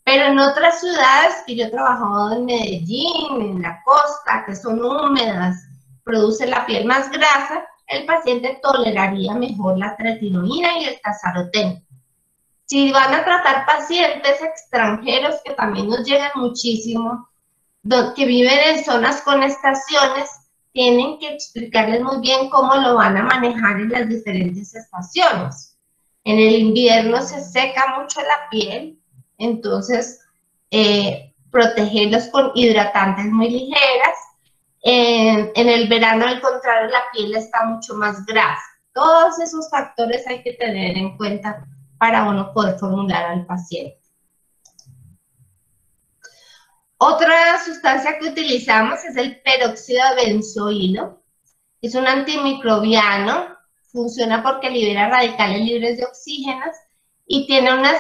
[SPEAKER 1] Pero en otras ciudades que yo he trabajado en Medellín, en la costa, que son húmedas, produce la piel más grasa, el paciente toleraría mejor la tretinoína y el tazarotene. Si van a tratar pacientes extranjeros, que también nos llegan muchísimo, que viven en zonas con estaciones, tienen que explicarles muy bien cómo lo van a manejar en las diferentes estaciones. En el invierno se seca mucho la piel, entonces protegerlos con hidratantes muy ligeras. En el verano, al contrario, la piel está mucho más grasa. Todos esos factores hay que tener en cuenta para uno poder formular al paciente. Otra sustancia que utilizamos es el peróxido de benzoilo. Es un antimicrobiano, funciona porque libera radicales libres de oxígenos y tiene una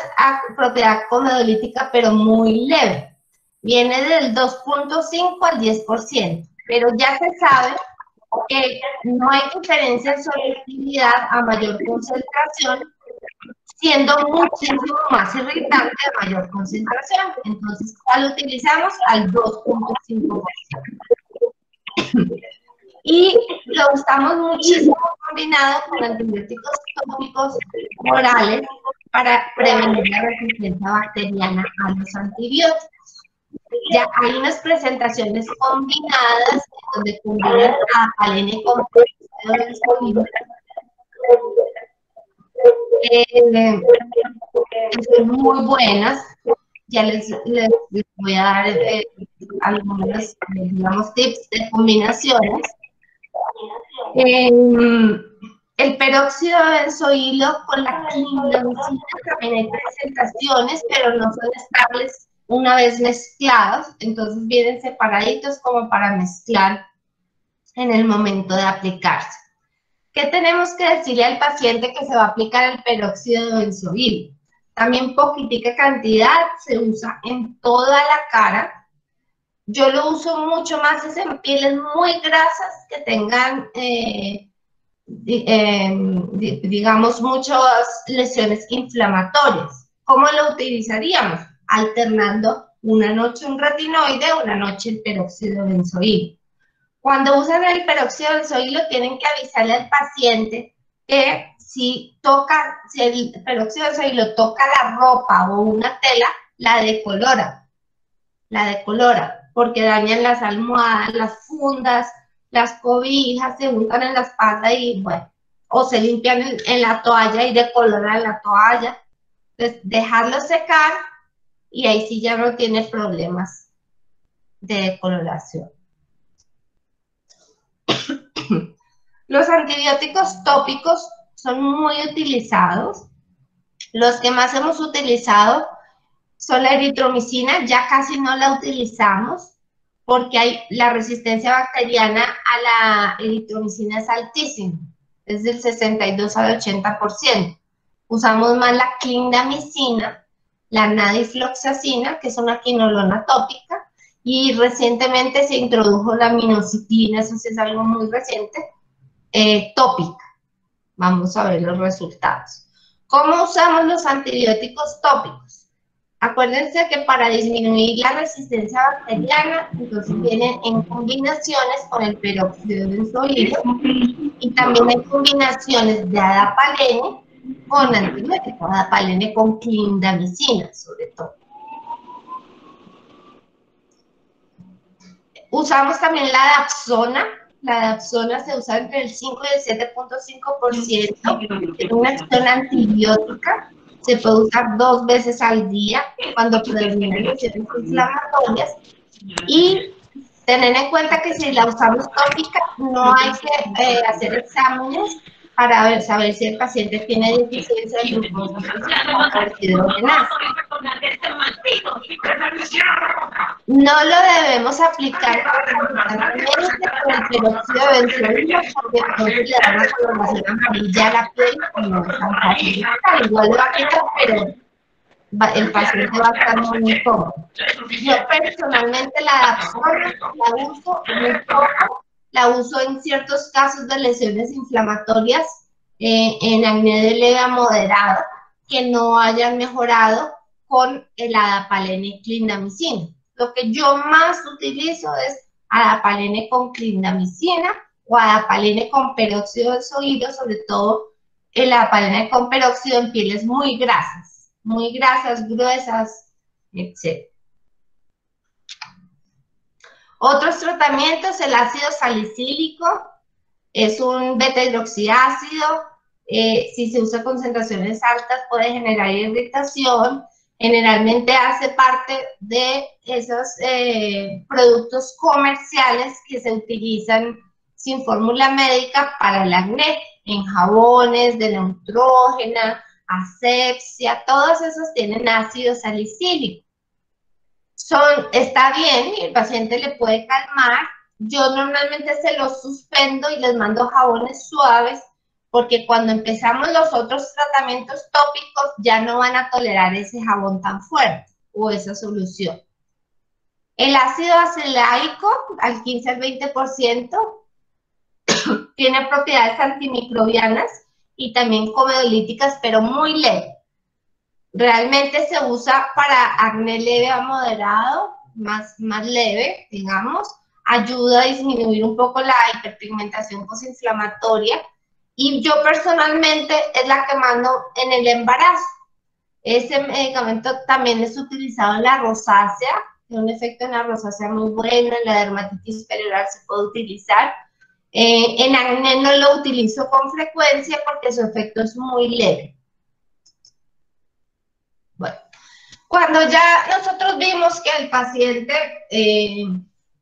[SPEAKER 1] propiedad comedolítica, pero muy leve. Viene del 2.5 al 10%, pero ya se sabe que no hay diferencia en selectividad a mayor concentración, siendo muchísimo más irritante a mayor concentración. Entonces, ¿cuál utilizamos? Al 2.5%. Y lo usamos muchísimo combinado con antibióticos tópicos orales para prevenir la resistencia bacteriana a los antibióticos. Ya hay unas presentaciones combinadas donde combinan adapalene con son muy buenas. Ya les voy a dar algunos, digamos, tips de combinaciones. El peróxido de benzoilo con la clindamicina también hay presentaciones, pero no son estables una vez mezclados, entonces vienen separaditos como para mezclar en el momento de aplicarse. ¿Qué tenemos que decirle al paciente que se va a aplicar el peróxido de benzoilo? También poquitica cantidad, se usa en toda la cara. Yo lo uso mucho más en pieles muy grasas que tengan, digamos, muchas lesiones inflamatorias. ¿Cómo lo utilizaríamos? Alternando una noche un retinoide, una noche el peróxido de benzoilo. Cuando usan el peróxido de benzoilo tienen que avisarle al paciente que si el peróxido de benzoilo toca la ropa o una tela, la decolora, porque dañan las almohadas, las fundas, las cobijas, se untan en la espalda y bueno, o se limpian en la toalla y decoloran la toalla. Entonces, dejarlo secar y ahí sí ya no tiene problemas de decoloración. Los antibióticos tópicos son muy utilizados. Los que más hemos utilizado son la eritromicina, ya casi no la utilizamos porque la resistencia bacteriana a la eritromicina es altísima, es del 62 al 80%. Usamos más la clindamicina, la nadifloxacina, que es una quinolona tópica, y recientemente se introdujo la minoxidil, eso sí es algo muy reciente, tópica. Vamos a ver los resultados. ¿Cómo usamos los antibióticos tópicos? Acuérdense que para disminuir la resistencia bacteriana, entonces vienen en combinaciones con el peróxido de benzoilo y también hay combinaciones de adapalene con antibiótico, adapalene con clindamicina, sobre todo. Usamos también la dapsona. La dapsona se usa entre el 5 y el 7.5%. Es una acción antibiótica. Se puede usar 2 veces al día cuando previene lesiones inflamatorias. Y tener en cuenta que si la usamos tópica, no hay que hacer exámenes para saber si el paciente tiene deficiencia de glucosa o deshidrogenasa. No lo debemos aplicar constantemente con el peróxido de benzoílo porque entonces le da una coloración amarilla a la piel y no es tan fácil de quitar. Igual lo va a quitar, pero el paciente va a estar muy incómodo. Yo personalmente la dapsona la uso muy poco, la uso en ciertos casos de lesiones inflamatorias en acné de leve a moderado que no hayan mejorado con el adapalene y clindamicina. Lo que yo más utilizo es adapalene con clindamicina o adapalene con peróxido de sodio, sobre todo el adapalene con peróxido en pieles muy grasas, gruesas, etc. Otros tratamientos, el ácido salicílico, es un beta-hidroxiácido, si se usa a concentraciones altas puede generar irritación, generalmente hace parte de esos productos comerciales que se utilizan sin fórmula médica para el acné, en jabones de Neutrógena, Asepsia, todos esos tienen ácido salicílico. Está bien y el paciente le puede calmar. Yo normalmente se los suspendo y les mando jabones suaves porque cuando empezamos los otros tratamientos tópicos ya no van a tolerar ese jabón tan fuerte o esa solución. El ácido acelaico al 15 al 20% tiene propiedades antimicrobianas y también comedolíticas, pero muy leve. Realmente se usa para acné leve a moderado, más leve, digamos. Ayuda a disminuir un poco la hiperpigmentación posinflamatoria. Y yo personalmente es la que mando en el embarazo. Ese medicamento también es utilizado en la rosácea, tiene un efecto en la rosácea muy bueno, en la dermatitis perioral se puede utilizar. En acné no lo utilizo con frecuencia porque su efecto es muy leve. Bueno, cuando ya nosotros vimos que el paciente,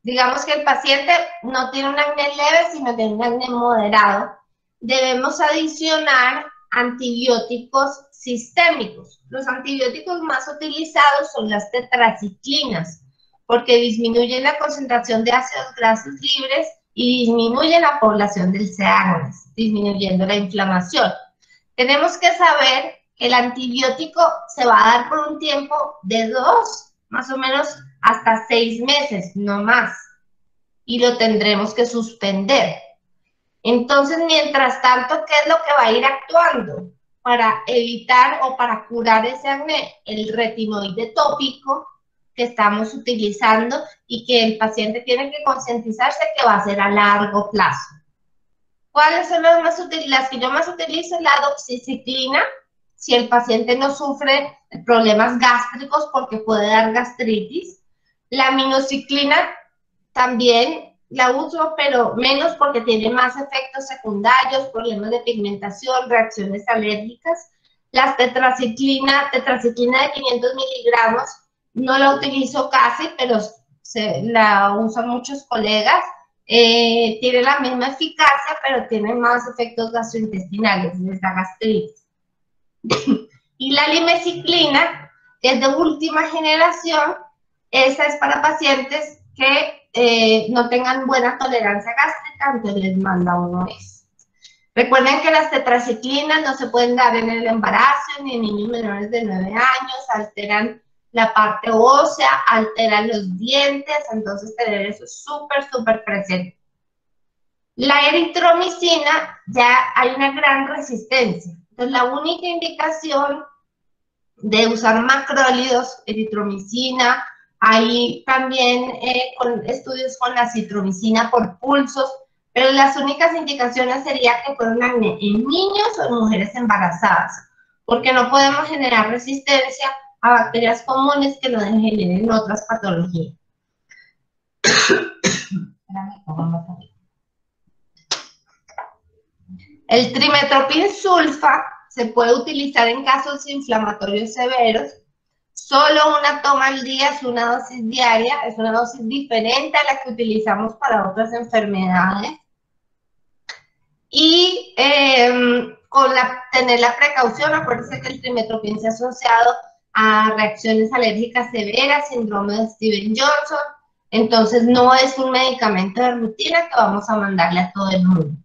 [SPEAKER 1] digamos que el paciente no tiene un acné leve, sino tiene un acné moderado, debemos adicionar antibióticos sistémicos. Los antibióticos más utilizados son las tetraciclinas, porque disminuyen la concentración de ácidos grasos libres y disminuyen la población del C. agnes, disminuyendo la inflamación. Tenemos que saber que el antibiótico se va a dar por un tiempo de 2, más o menos hasta 6 meses, no más, y lo tendremos que suspender. Entonces, mientras tanto, ¿qué es lo que va a ir actuando para evitar o para curar ese acné? El retinoide tópico que estamos utilizando y que el paciente tiene que concientizarse que va a ser a largo plazo. ¿Cuáles son las que yo más utilizo? La doxiciclina, si el paciente no sufre problemas gástricos porque puede dar gastritis. La minoxiclina también la uso, pero menos porque tiene más efectos secundarios, problemas de pigmentación, reacciones alérgicas. La tetraciclina de 500 miligramos, no la utilizo casi, pero la usan muchos colegas. Tiene la misma eficacia, pero tiene más efectos gastrointestinales, les da gastritis. Y la limeciclina, que es de última generación, esa es para pacientes que no tengan buena tolerancia gástrica, entonces les manda uno eso. Recuerden que las tetraciclinas no se pueden dar en el embarazo ni en niños menores de 9 años, alteran la parte ósea, alteran los dientes, entonces tener eso súper presente. La eritromicina, ya hay una gran resistencia. Entonces, la única indicación de usar macrólidos, eritromicina, hay también estudios con la citromicina por pulsos, pero las únicas indicaciones sería que fueran acné en niños o en mujeres embarazadas, porque no podemos generar resistencia a bacterias comunes que nos generen otras patologías. El trimestoprim sulfa se puede utilizar en casos inflamatorios severos. Solo una toma al día es una dosis diaria, es una dosis diferente a la que utilizamos para otras enfermedades. Y tener la precaución, acuérdense que el trimestoprim se ha asociado a reacciones alérgicas severas, síndrome de Stevens-Johnson, entonces no es un medicamento de rutina que vamos a mandarle a todo el mundo.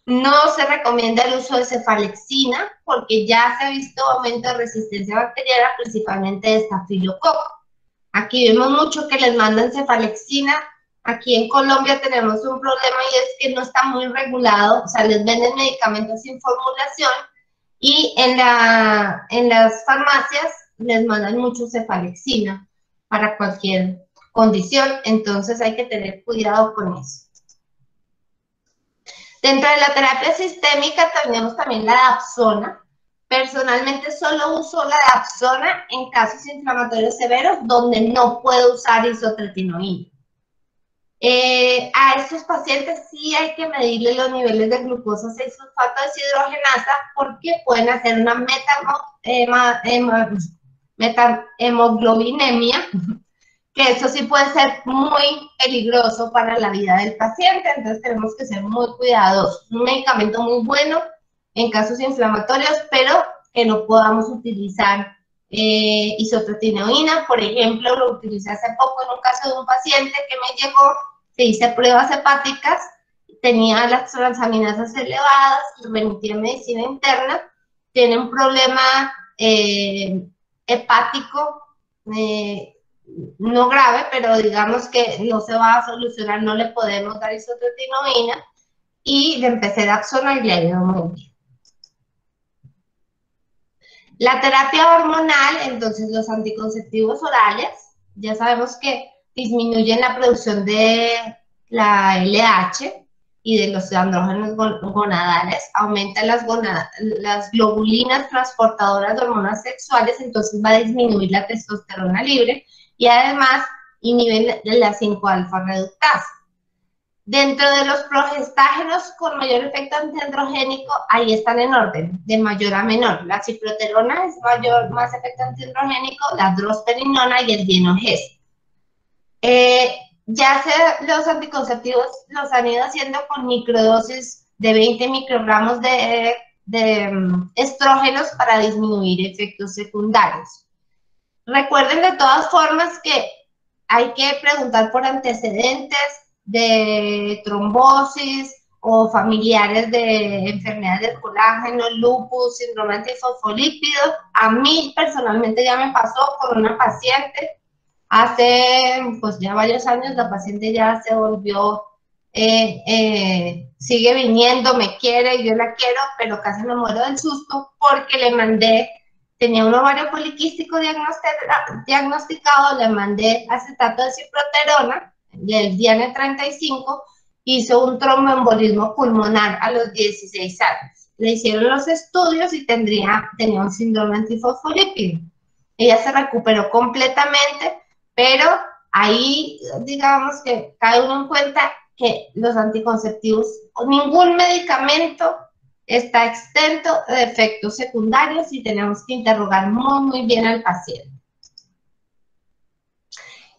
[SPEAKER 1] No se recomienda el uso de cefalexina porque ya se ha visto aumento de resistencia bacteriana, principalmente de estafilococo. Aquí vemos mucho que les mandan cefalexina. Aquí en Colombia tenemos un problema y es que no está muy regulado, o sea, les venden medicamentos sin formulación y en las farmacias les mandan mucho cefalexina para cualquier condición, entonces hay que tener cuidado con eso. Dentro de la terapia sistémica tenemos también la dapsona. Personalmente solo uso la dapsona en casos inflamatorios severos donde no puedo usar isotretinoína. A estos pacientes sí hay que medirle los niveles de glucosa 6-sulfato deshidrogenasa porque pueden hacer una metahemoglobinemia, que eso sí puede ser muy peligroso para la vida del paciente, entonces tenemos que ser muy cuidadosos. Un medicamento muy bueno en casos inflamatorios, pero que no podamos utilizar isotretinoína. Por ejemplo, lo utilicé hace poco en un caso de un paciente que me llegó, se hice pruebas hepáticas, tenía las transaminasas elevadas, remití a medicina interna, tiene un problema hepático, no grave, pero digamos que no se va a solucionar, no le podemos dar isotretinoína, y le empecé dapsona y le ha ido muy bien. La terapia hormonal, entonces los anticonceptivos orales, ya sabemos que disminuyen la producción de la LH y de los andrógenos gonadales, aumentan las globulinas transportadoras de hormonas sexuales, entonces va a disminuir la testosterona libre y además inhiben la 5-alfa reductasa. Dentro de los progestágenos con mayor efecto antiandrogénico, ahí están en orden, de mayor a menor. La ciproterona es más efecto antiandrogénico, la drosperinona y el dienogest. Los anticonceptivos los han ido haciendo con microdosis de 20 microgramos de estrógenos para disminuir efectos secundarios. Recuerden de todas formas que hay que preguntar por antecedentes de trombosis o familiares de enfermedades del colágeno, lupus, síndrome antifosfolípido. A mí personalmente ya me pasó con una paciente hace pues ya varios años. La paciente ya se volvió, sigue viniendo, me quiere, yo la quiero, pero casi me muero del susto porque le mandé, tenía un ovario poliquístico diagnosticado, le mandé acetato de ciproterona, del Diane 35, hizo un tromboembolismo pulmonar a los 16 años. Le hicieron los estudios y tenía un síndrome antifosfolípido. Ella se recuperó completamente, pero ahí digamos que cae uno en cuenta que los anticonceptivos, ningún medicamento está exento de efectos secundarios y tenemos que interrogar muy bien al paciente.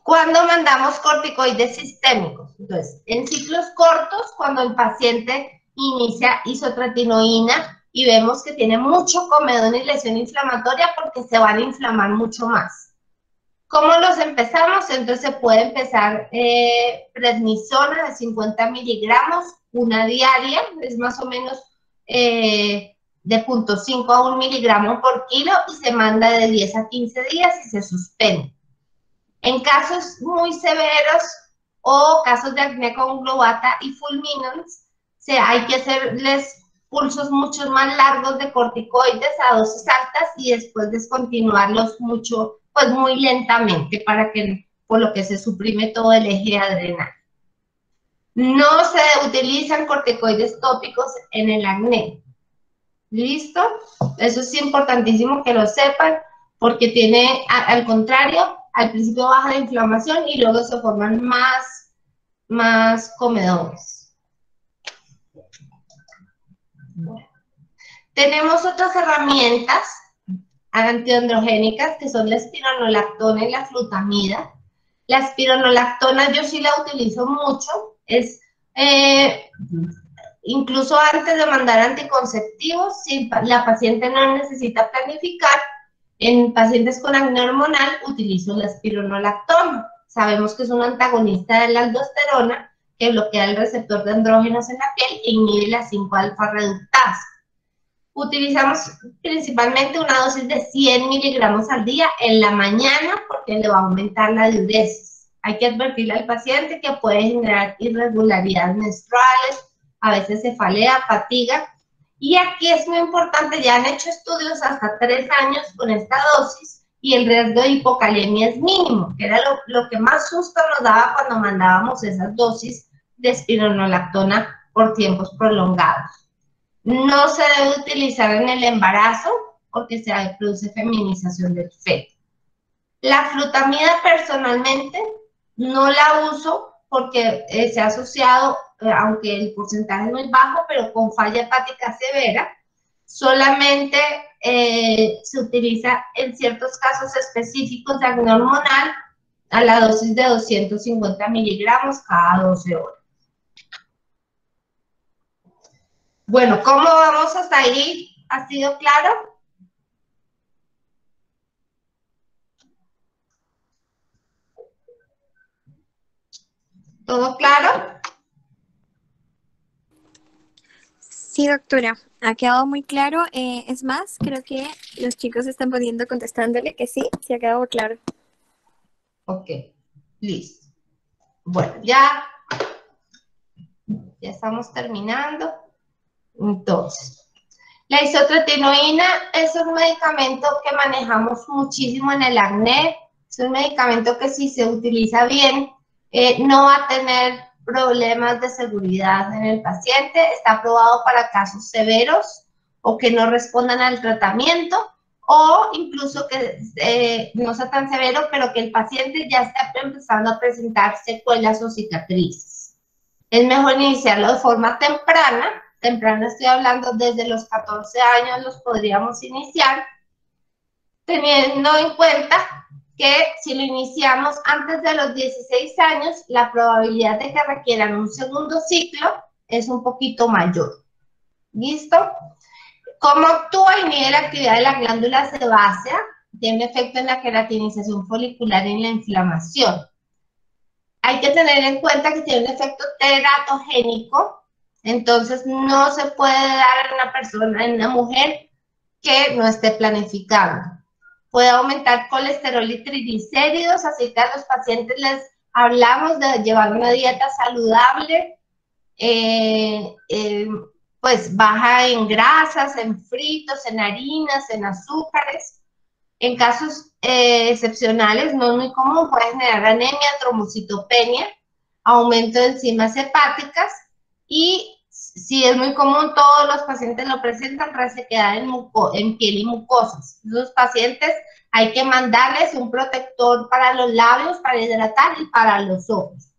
[SPEAKER 1] Cuando mandamos corticoides sistémicos, entonces, en ciclos cortos, cuando el paciente inicia isotretinoína y vemos que tiene mucho comedón y lesión inflamatoria porque se van a inflamar mucho más. ¿Cómo los empezamos? Entonces se puede empezar prednisona de 50 miligramos, una diaria, es más o menos de 0.5 a 1 miligramo por kilo y se manda de 10 a 15 días y se suspende. En casos muy severos o casos de acné conglobata y fulminans, hay que hacerles pulsos mucho más largos de corticoides a dosis altas y después descontinuarlos muy lentamente por lo que se suprime todo el eje adrenal. No se utilizan corticoides tópicos en el acné. ¿Listo? Eso es importantísimo que lo sepan, porque tiene, al contrario, al principio baja la inflamación y luego se forman más comedores. Bueno. Tenemos otras herramientas antiandrogénicas que son la espironolactona y la flutamida. La espironolactona yo sí la utilizo mucho, es incluso antes de mandar anticonceptivos, si la paciente no necesita planificar, en pacientes con acné hormonal utilizo la espironolactona. Sabemos que es un antagonista de la aldosterona que bloquea el receptor de andrógenos en la piel e inhibe la 5-alfa reductasa. Utilizamos principalmente una dosis de 100 miligramos al día en la mañana porque le va a aumentar la diuresis. Hay que advertirle al paciente que puede generar irregularidades menstruales, a veces cefalea, fatiga. Y aquí es muy importante, ya han hecho estudios hasta 3 años con esta dosis y el riesgo de hipocalemia es mínimo, que era lo que más susto nos daba cuando mandábamos esas dosis de espironolactona por tiempos prolongados. No se debe utilizar en el embarazo porque se produce feminización del feto. La flutamida personalmente no la uso porque se ha asociado, aunque el porcentaje es muy bajo, pero con falla hepática severa. Solamente se utiliza en ciertos casos específicos de acné hormonal a la dosis de 250 miligramos cada 12 horas. Bueno, ¿cómo vamos hasta ahí? ¿Ha sido claro? ¿Todo claro?
[SPEAKER 2] Sí, doctora, ha quedado muy claro. Es más, creo que los chicos están poniendo contestándole que sí, ha quedado claro.
[SPEAKER 1] Ok, listo. Bueno, ya estamos terminando. Entonces, la isotretinoína es un medicamento que manejamos muchísimo en el acné. Es un medicamento que si se utiliza bien, no va a tener problemas de seguridad en el paciente. Está aprobado para casos severos o que no respondan al tratamiento, o incluso que no sea tan severo, pero que el paciente ya está empezando a presentar secuelas o cicatrices. Es mejor iniciarlo de forma temprana. Temprano estoy hablando desde los 14 años los podríamos iniciar, teniendo en cuenta que si lo iniciamos antes de los 16 años, la probabilidad de que requieran un segundo ciclo es un poquito mayor. ¿Listo? ¿Cómo actúa? Inhibe la actividad de la glándula sebácea, tiene efecto en la queratinización folicular y en la inflamación. Hay que tener en cuenta que tiene un efecto teratogénico, entonces no se puede dar a una persona, en una mujer que no esté planificando. Puede aumentar colesterol y triglicéridos, así que a los pacientes les hablamos de llevar una dieta saludable, pues baja en grasas, en fritos, en harinas, en azúcares. En casos excepcionales, no es muy común, puede generar anemia, trombocitopenia, aumento de enzimas hepáticas y si es muy común, todos los pacientes lo presentan, resequedad en piel y mucosas. Esos pacientes hay que mandarles un protector para los labios, para hidratar y para los ojos.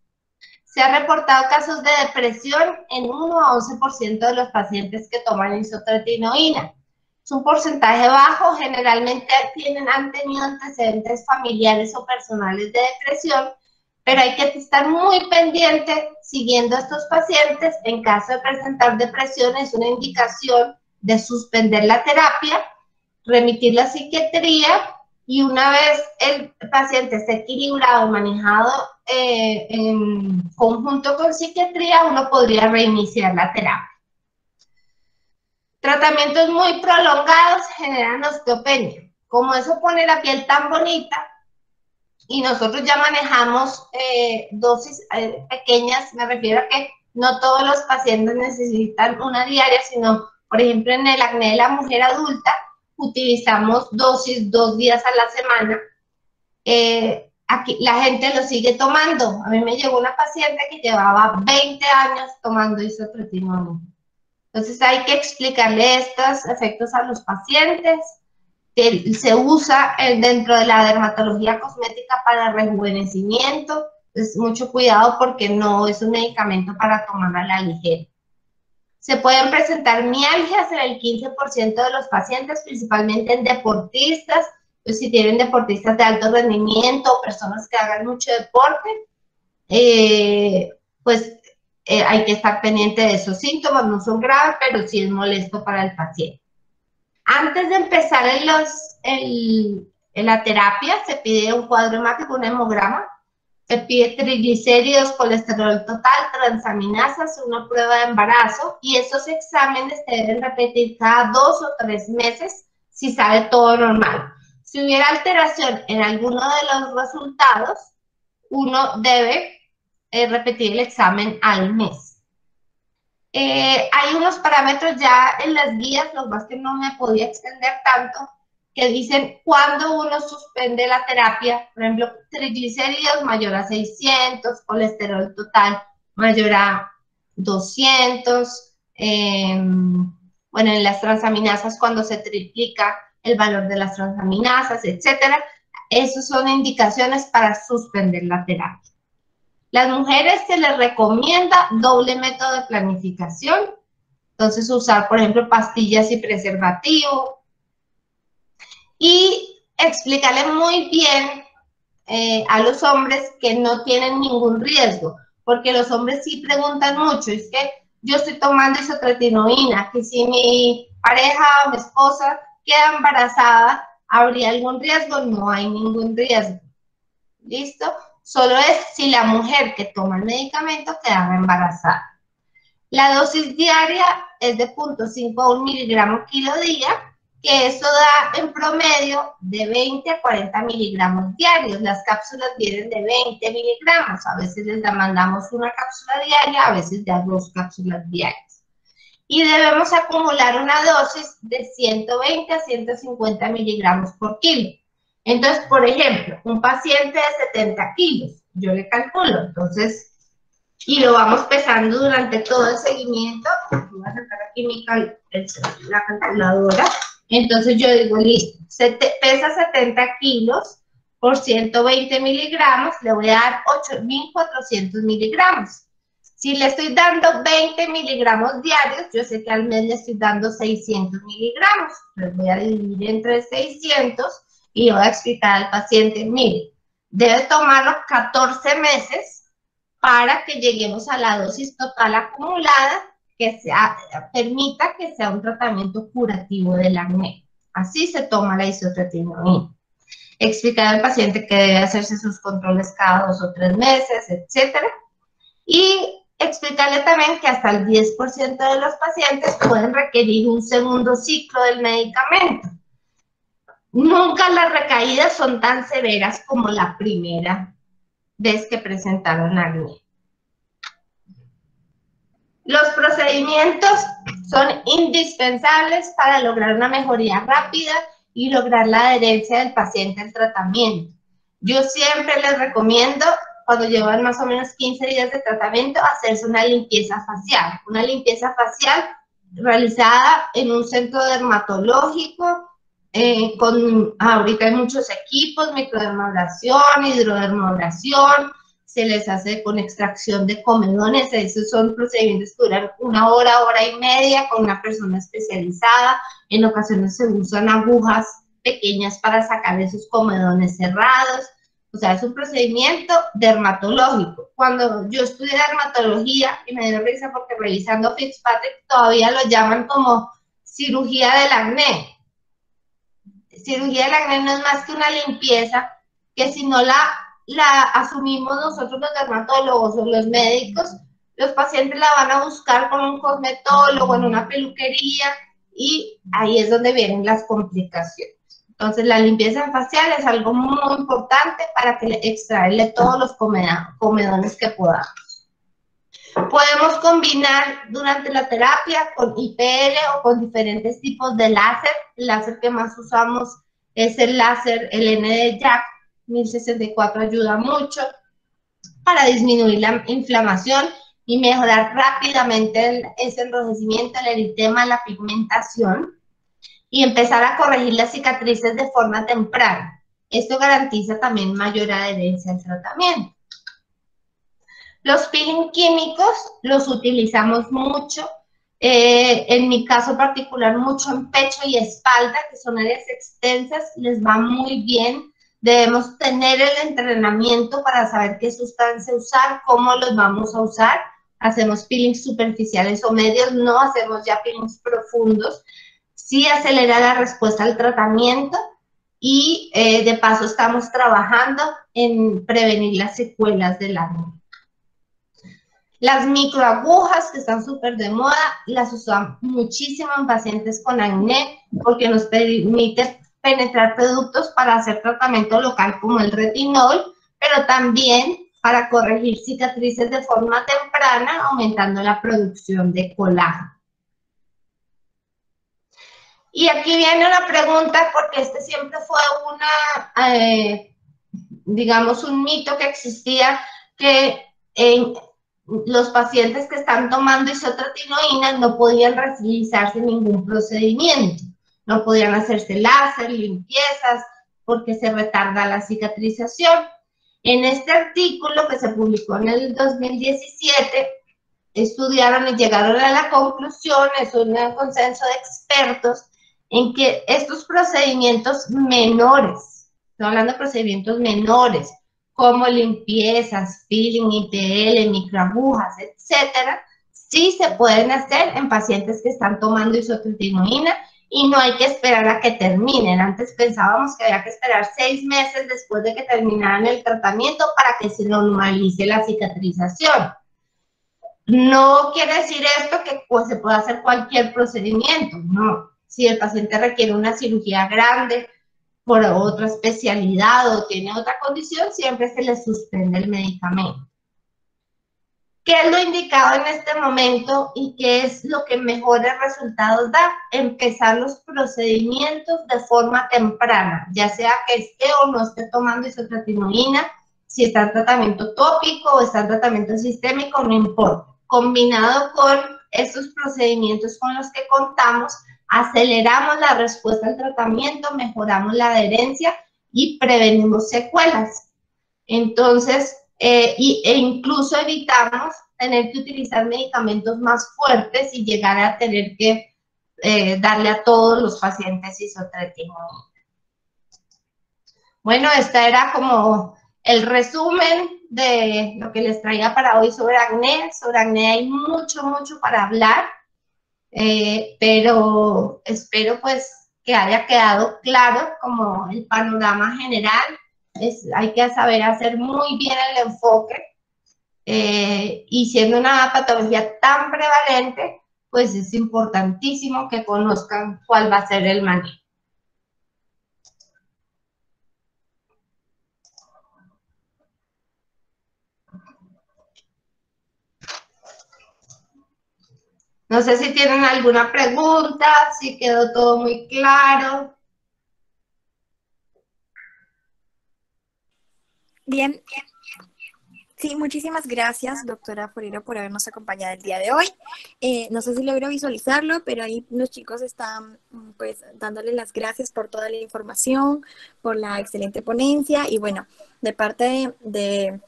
[SPEAKER 1] Se han reportado casos de depresión en 1 a 11% de los pacientes que toman isotretinoína. Es un porcentaje bajo, generalmente han tenido antecedentes familiares o personales de depresión, pero hay que estar muy pendiente siguiendo a estos pacientes. En caso de presentar depresión, es una indicación de suspender la terapia, remitir la psiquiatría, y una vez el paciente esté equilibrado, manejado en conjunto con psiquiatría, uno podría reiniciar la terapia. Tratamientos muy prolongados generan osteopenia. Como eso pone la piel tan bonita y nosotros ya manejamos dosis pequeñas, me refiero a que no todos los pacientes necesitan una diaria, sino, por ejemplo, en el acné de la mujer adulta, utilizamos dosis 2 días a la semana. Aquí la gente lo sigue tomando. A mí me llegó una paciente que llevaba 20 años tomando isotretinoína. Entonces hay que explicarle estos efectos a los pacientes. Se usa dentro de la dermatología cosmética para rejuvenecimiento. Es mucho cuidado porque no es un medicamento para tomar a la ligera. Se pueden presentar mialgias en el 15% de los pacientes, principalmente en deportistas. Pues si tienen deportistas de alto rendimiento o personas que hagan mucho deporte, hay que estar pendiente de esos síntomas. No son graves, pero sí es molesto para el paciente. Antes de empezar en la terapia, se pide un cuadro hemático, un hemograma. Se pide triglicéridos, colesterol total, transaminasas, una prueba de embarazo, y esos exámenes se deben repetir cada 2 o 3 meses si sale todo normal. Si hubiera alteración en alguno de los resultados, uno debe repetir el examen al mes. Hay unos parámetros ya en las guías, lo más que no me podía extender tanto, que dicen cuando uno suspende la terapia. Por ejemplo, triglicéridos mayor a 600, colesterol total mayor a 200, bueno, en las transaminasas cuando se triplica el valor de las transaminasas, etcétera. Esas son indicaciones para suspender la terapia. Las mujeres se les recomienda doble método de planificación. Entonces, usar, por ejemplo, pastillas y preservativo. Y explicarle muy bien a los hombres que no tienen ningún riesgo, porque los hombres sí preguntan mucho, es que yo estoy tomando isotretinoína, que si mi pareja o mi esposa queda embarazada, ¿habría algún riesgo? No hay ningún riesgo. ¿Listo? Solo es si la mujer que toma el medicamento queda embarazada. La dosis diaria es de 0.5 a 1 miligramo kilo día, que eso da en promedio de 20 a 40 miligramos diarios. Las cápsulas vienen de 20 miligramos. A veces les mandamos una cápsula diaria, a veces ya 2 cápsulas diarias. Y debemos acumular una dosis de 120 a 150 miligramos por kilo. Entonces, por ejemplo, un paciente de 70 kilos, yo le calculo, entonces, y lo vamos pesando durante todo el seguimiento. Voy a sacar aquí la calculadora. Entonces yo digo, listo, pesa 70 kilos por 120 miligramos, le voy a dar 8.400 miligramos. Si le estoy dando 20 miligramos diarios, yo sé que al mes le estoy dando 600 miligramos. Les voy a dividir entre 600 y voy a explicar al paciente, mire, debe tomarlo 14 meses para que lleguemos a la dosis total acumulada que permita que sea un tratamiento curativo del acné. Así se toma la isotretinoína. Explicar al paciente que debe hacerse sus controles cada 2 o 3 meses, etc. Y explicarle también que hasta el 10% de los pacientes pueden requerir un segundo ciclo del medicamento. Nunca las recaídas son tan severas como la primera vez que presentaron acné. Los procedimientos son indispensables para lograr una mejoría rápida y lograr la adherencia del paciente al tratamiento. Yo siempre les recomiendo, cuando llevan más o menos 15 días de tratamiento, hacerse una limpieza facial. Una limpieza facial realizada en un centro dermatológico, ahorita hay muchos equipos, microdermabrasión, hidrodermabrasión, se les hace con extracción de comedones. Esos son procedimientos que duran 1 hora, hora y media con una persona especializada. En ocasiones se usan agujas pequeñas para sacar esos comedones cerrados. O sea, es un procedimiento dermatológico. Cuando yo estudié dermatología, y me dio risa porque revisando Fitzpatrick todavía lo llaman como cirugía del acné. Cirugía del acné no es más que una limpieza que si no la asumimos nosotros los dermatólogos o los médicos, los pacientes la van a buscar con un cosmetólogo, en una peluquería, y ahí es donde vienen las complicaciones. Entonces, la limpieza facial es algo muy importante para extraerle todos los comedones que podamos. Podemos combinar durante la terapia con IPL o con diferentes tipos de láser. El láser que más usamos es el láser, el ND-YAG 1064 ayuda mucho para disminuir la inflamación y mejorar rápidamente ese enrojecimiento, el eritema, la pigmentación, y empezar a corregir las cicatrices de forma temprana. Esto garantiza también mayor adherencia al tratamiento. Los peeling químicos los utilizamos mucho, en mi caso particular mucho en pecho y espalda, que son áreas extensas, les va muy bien. Debemos tener el entrenamiento para saber qué sustancia usar, cómo los vamos a usar. Hacemos peelings superficiales o medios, no hacemos ya peelings profundos. Sí acelera la respuesta al tratamiento y de paso estamos trabajando en prevenir las secuelas del acné. Las microagujas, que están súper de moda, las usamos muchísimo en pacientes con acné porque nos permite penetrar productos para hacer tratamiento local como el retinol, pero también para corregir cicatrices de forma temprana, aumentando la producción de colágeno. Y aquí viene una pregunta, porque este siempre fue digamos, un mito que existía, que los pacientes que están tomando isotretinoína no podían realizarse ningún procedimiento, no podían hacerse láser, limpiezas, porque se retarda la cicatrización. En este artículo que se publicó en el 2017, estudiaron y llegaron a la conclusión, es un consenso de expertos, en que estos procedimientos menores, estoy hablando de procedimientos menores, como limpiezas, peeling, IPL, microagujas, etcétera, sí se pueden hacer en pacientes que están tomando isotretinoína y no hay que esperar a que terminen. Antes pensábamos que había que esperar 6 meses después de que terminaran el tratamiento para que se normalice la cicatrización. No quiere decir esto que pues, se pueda hacer cualquier procedimiento, no. Si el paciente requiere una cirugía grande por otra especialidad o tiene otra condición, siempre se le suspende el medicamento. ¿Qué es lo indicado en este momento y qué es lo que mejores resultados da? Empezar los procedimientos de forma temprana, ya sea que esté o no esté tomando isotretinoína, si está en tratamiento tópico o está en tratamiento sistémico, no importa. Combinado con estos procedimientos con los que contamos, aceleramos la respuesta al tratamiento, mejoramos la adherencia y prevenimos secuelas. Entonces, e incluso evitamos tener que utilizar medicamentos más fuertes y llegar a tener que darle a todos los pacientes isotretinoína. Bueno, esta era como el resumen de lo que les traía para hoy sobre acné. Sobre acné hay mucho, mucho para hablar, pero espero pues que haya quedado claro como el panorama general. Hay que saber hacer muy bien el enfoque y siendo una patología tan prevalente, pues es importantísimo que conozcan cuál va a ser el manejo. No sé si tienen alguna pregunta, si quedó todo muy claro.
[SPEAKER 2] Bien. Sí, muchísimas gracias, doctora Forero, por habernos acompañado el día de hoy. No sé si logro visualizarlo, pero ahí los chicos están pues dándole las gracias por toda la información, por la excelente ponencia y bueno, de parte de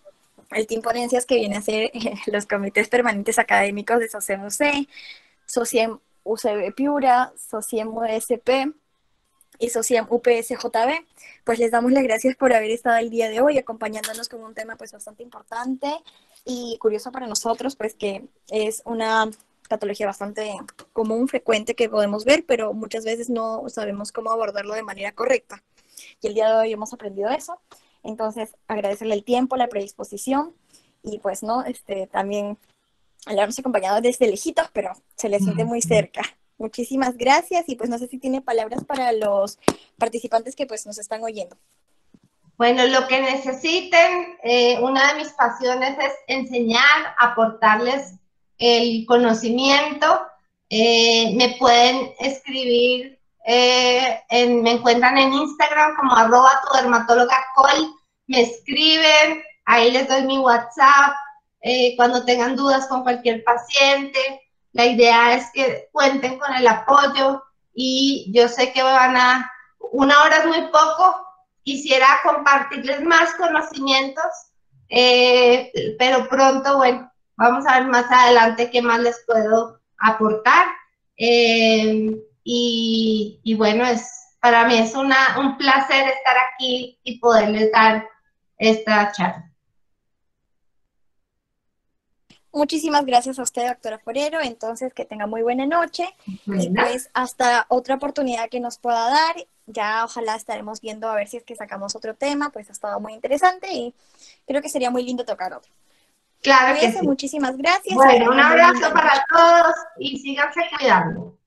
[SPEAKER 2] el Team Ponencias que viene a ser los comités permanentes académicos de SOCIEM UC, SOCIEM UCB Piura, SOCIEM USP y SOCIEM UPSJB, pues les damos las gracias por haber estado el día de hoy acompañándonos con un tema pues bastante importante y curioso para nosotros, pues que es una patología bastante común, frecuente que podemos ver, pero muchas veces no sabemos cómo abordarlo de manera correcta. Y el día de hoy hemos aprendido eso. Entonces, agradecerle el tiempo, la predisposición y pues, ¿no? También le hemos acompañado desde lejitos, pero se le siente muy cerca. Muchísimas gracias y pues no sé si tiene palabras para los participantes que pues nos están oyendo.
[SPEAKER 1] Bueno, lo que necesiten, una de mis pasiones es enseñar, aportarles el conocimiento. Me pueden escribir, me encuentran en Instagram como @tudermatólogacol, me escriben, ahí les doy mi WhatsApp, cuando tengan dudas con cualquier paciente. La idea es que cuenten con el apoyo y yo sé que una hora es muy poco, quisiera compartirles más conocimientos, pero pronto, bueno, vamos a ver más adelante qué más les puedo aportar. Y bueno, para mí es un placer estar aquí y poderles dar esta charla.
[SPEAKER 2] Muchísimas gracias a usted, doctora Forero. Entonces, que tenga muy buena noche.
[SPEAKER 1] Buena.
[SPEAKER 2] Y pues hasta otra oportunidad que nos pueda dar. Ya ojalá estaremos viendo a ver si es que sacamos otro tema. Pues ha estado muy interesante y creo que sería muy lindo tocar otro.
[SPEAKER 1] Claro que
[SPEAKER 2] Cuídense,
[SPEAKER 1] sí.
[SPEAKER 2] muchísimas gracias.
[SPEAKER 1] Bueno, un abrazo para
[SPEAKER 2] noche.
[SPEAKER 1] todos y síganse cuidando.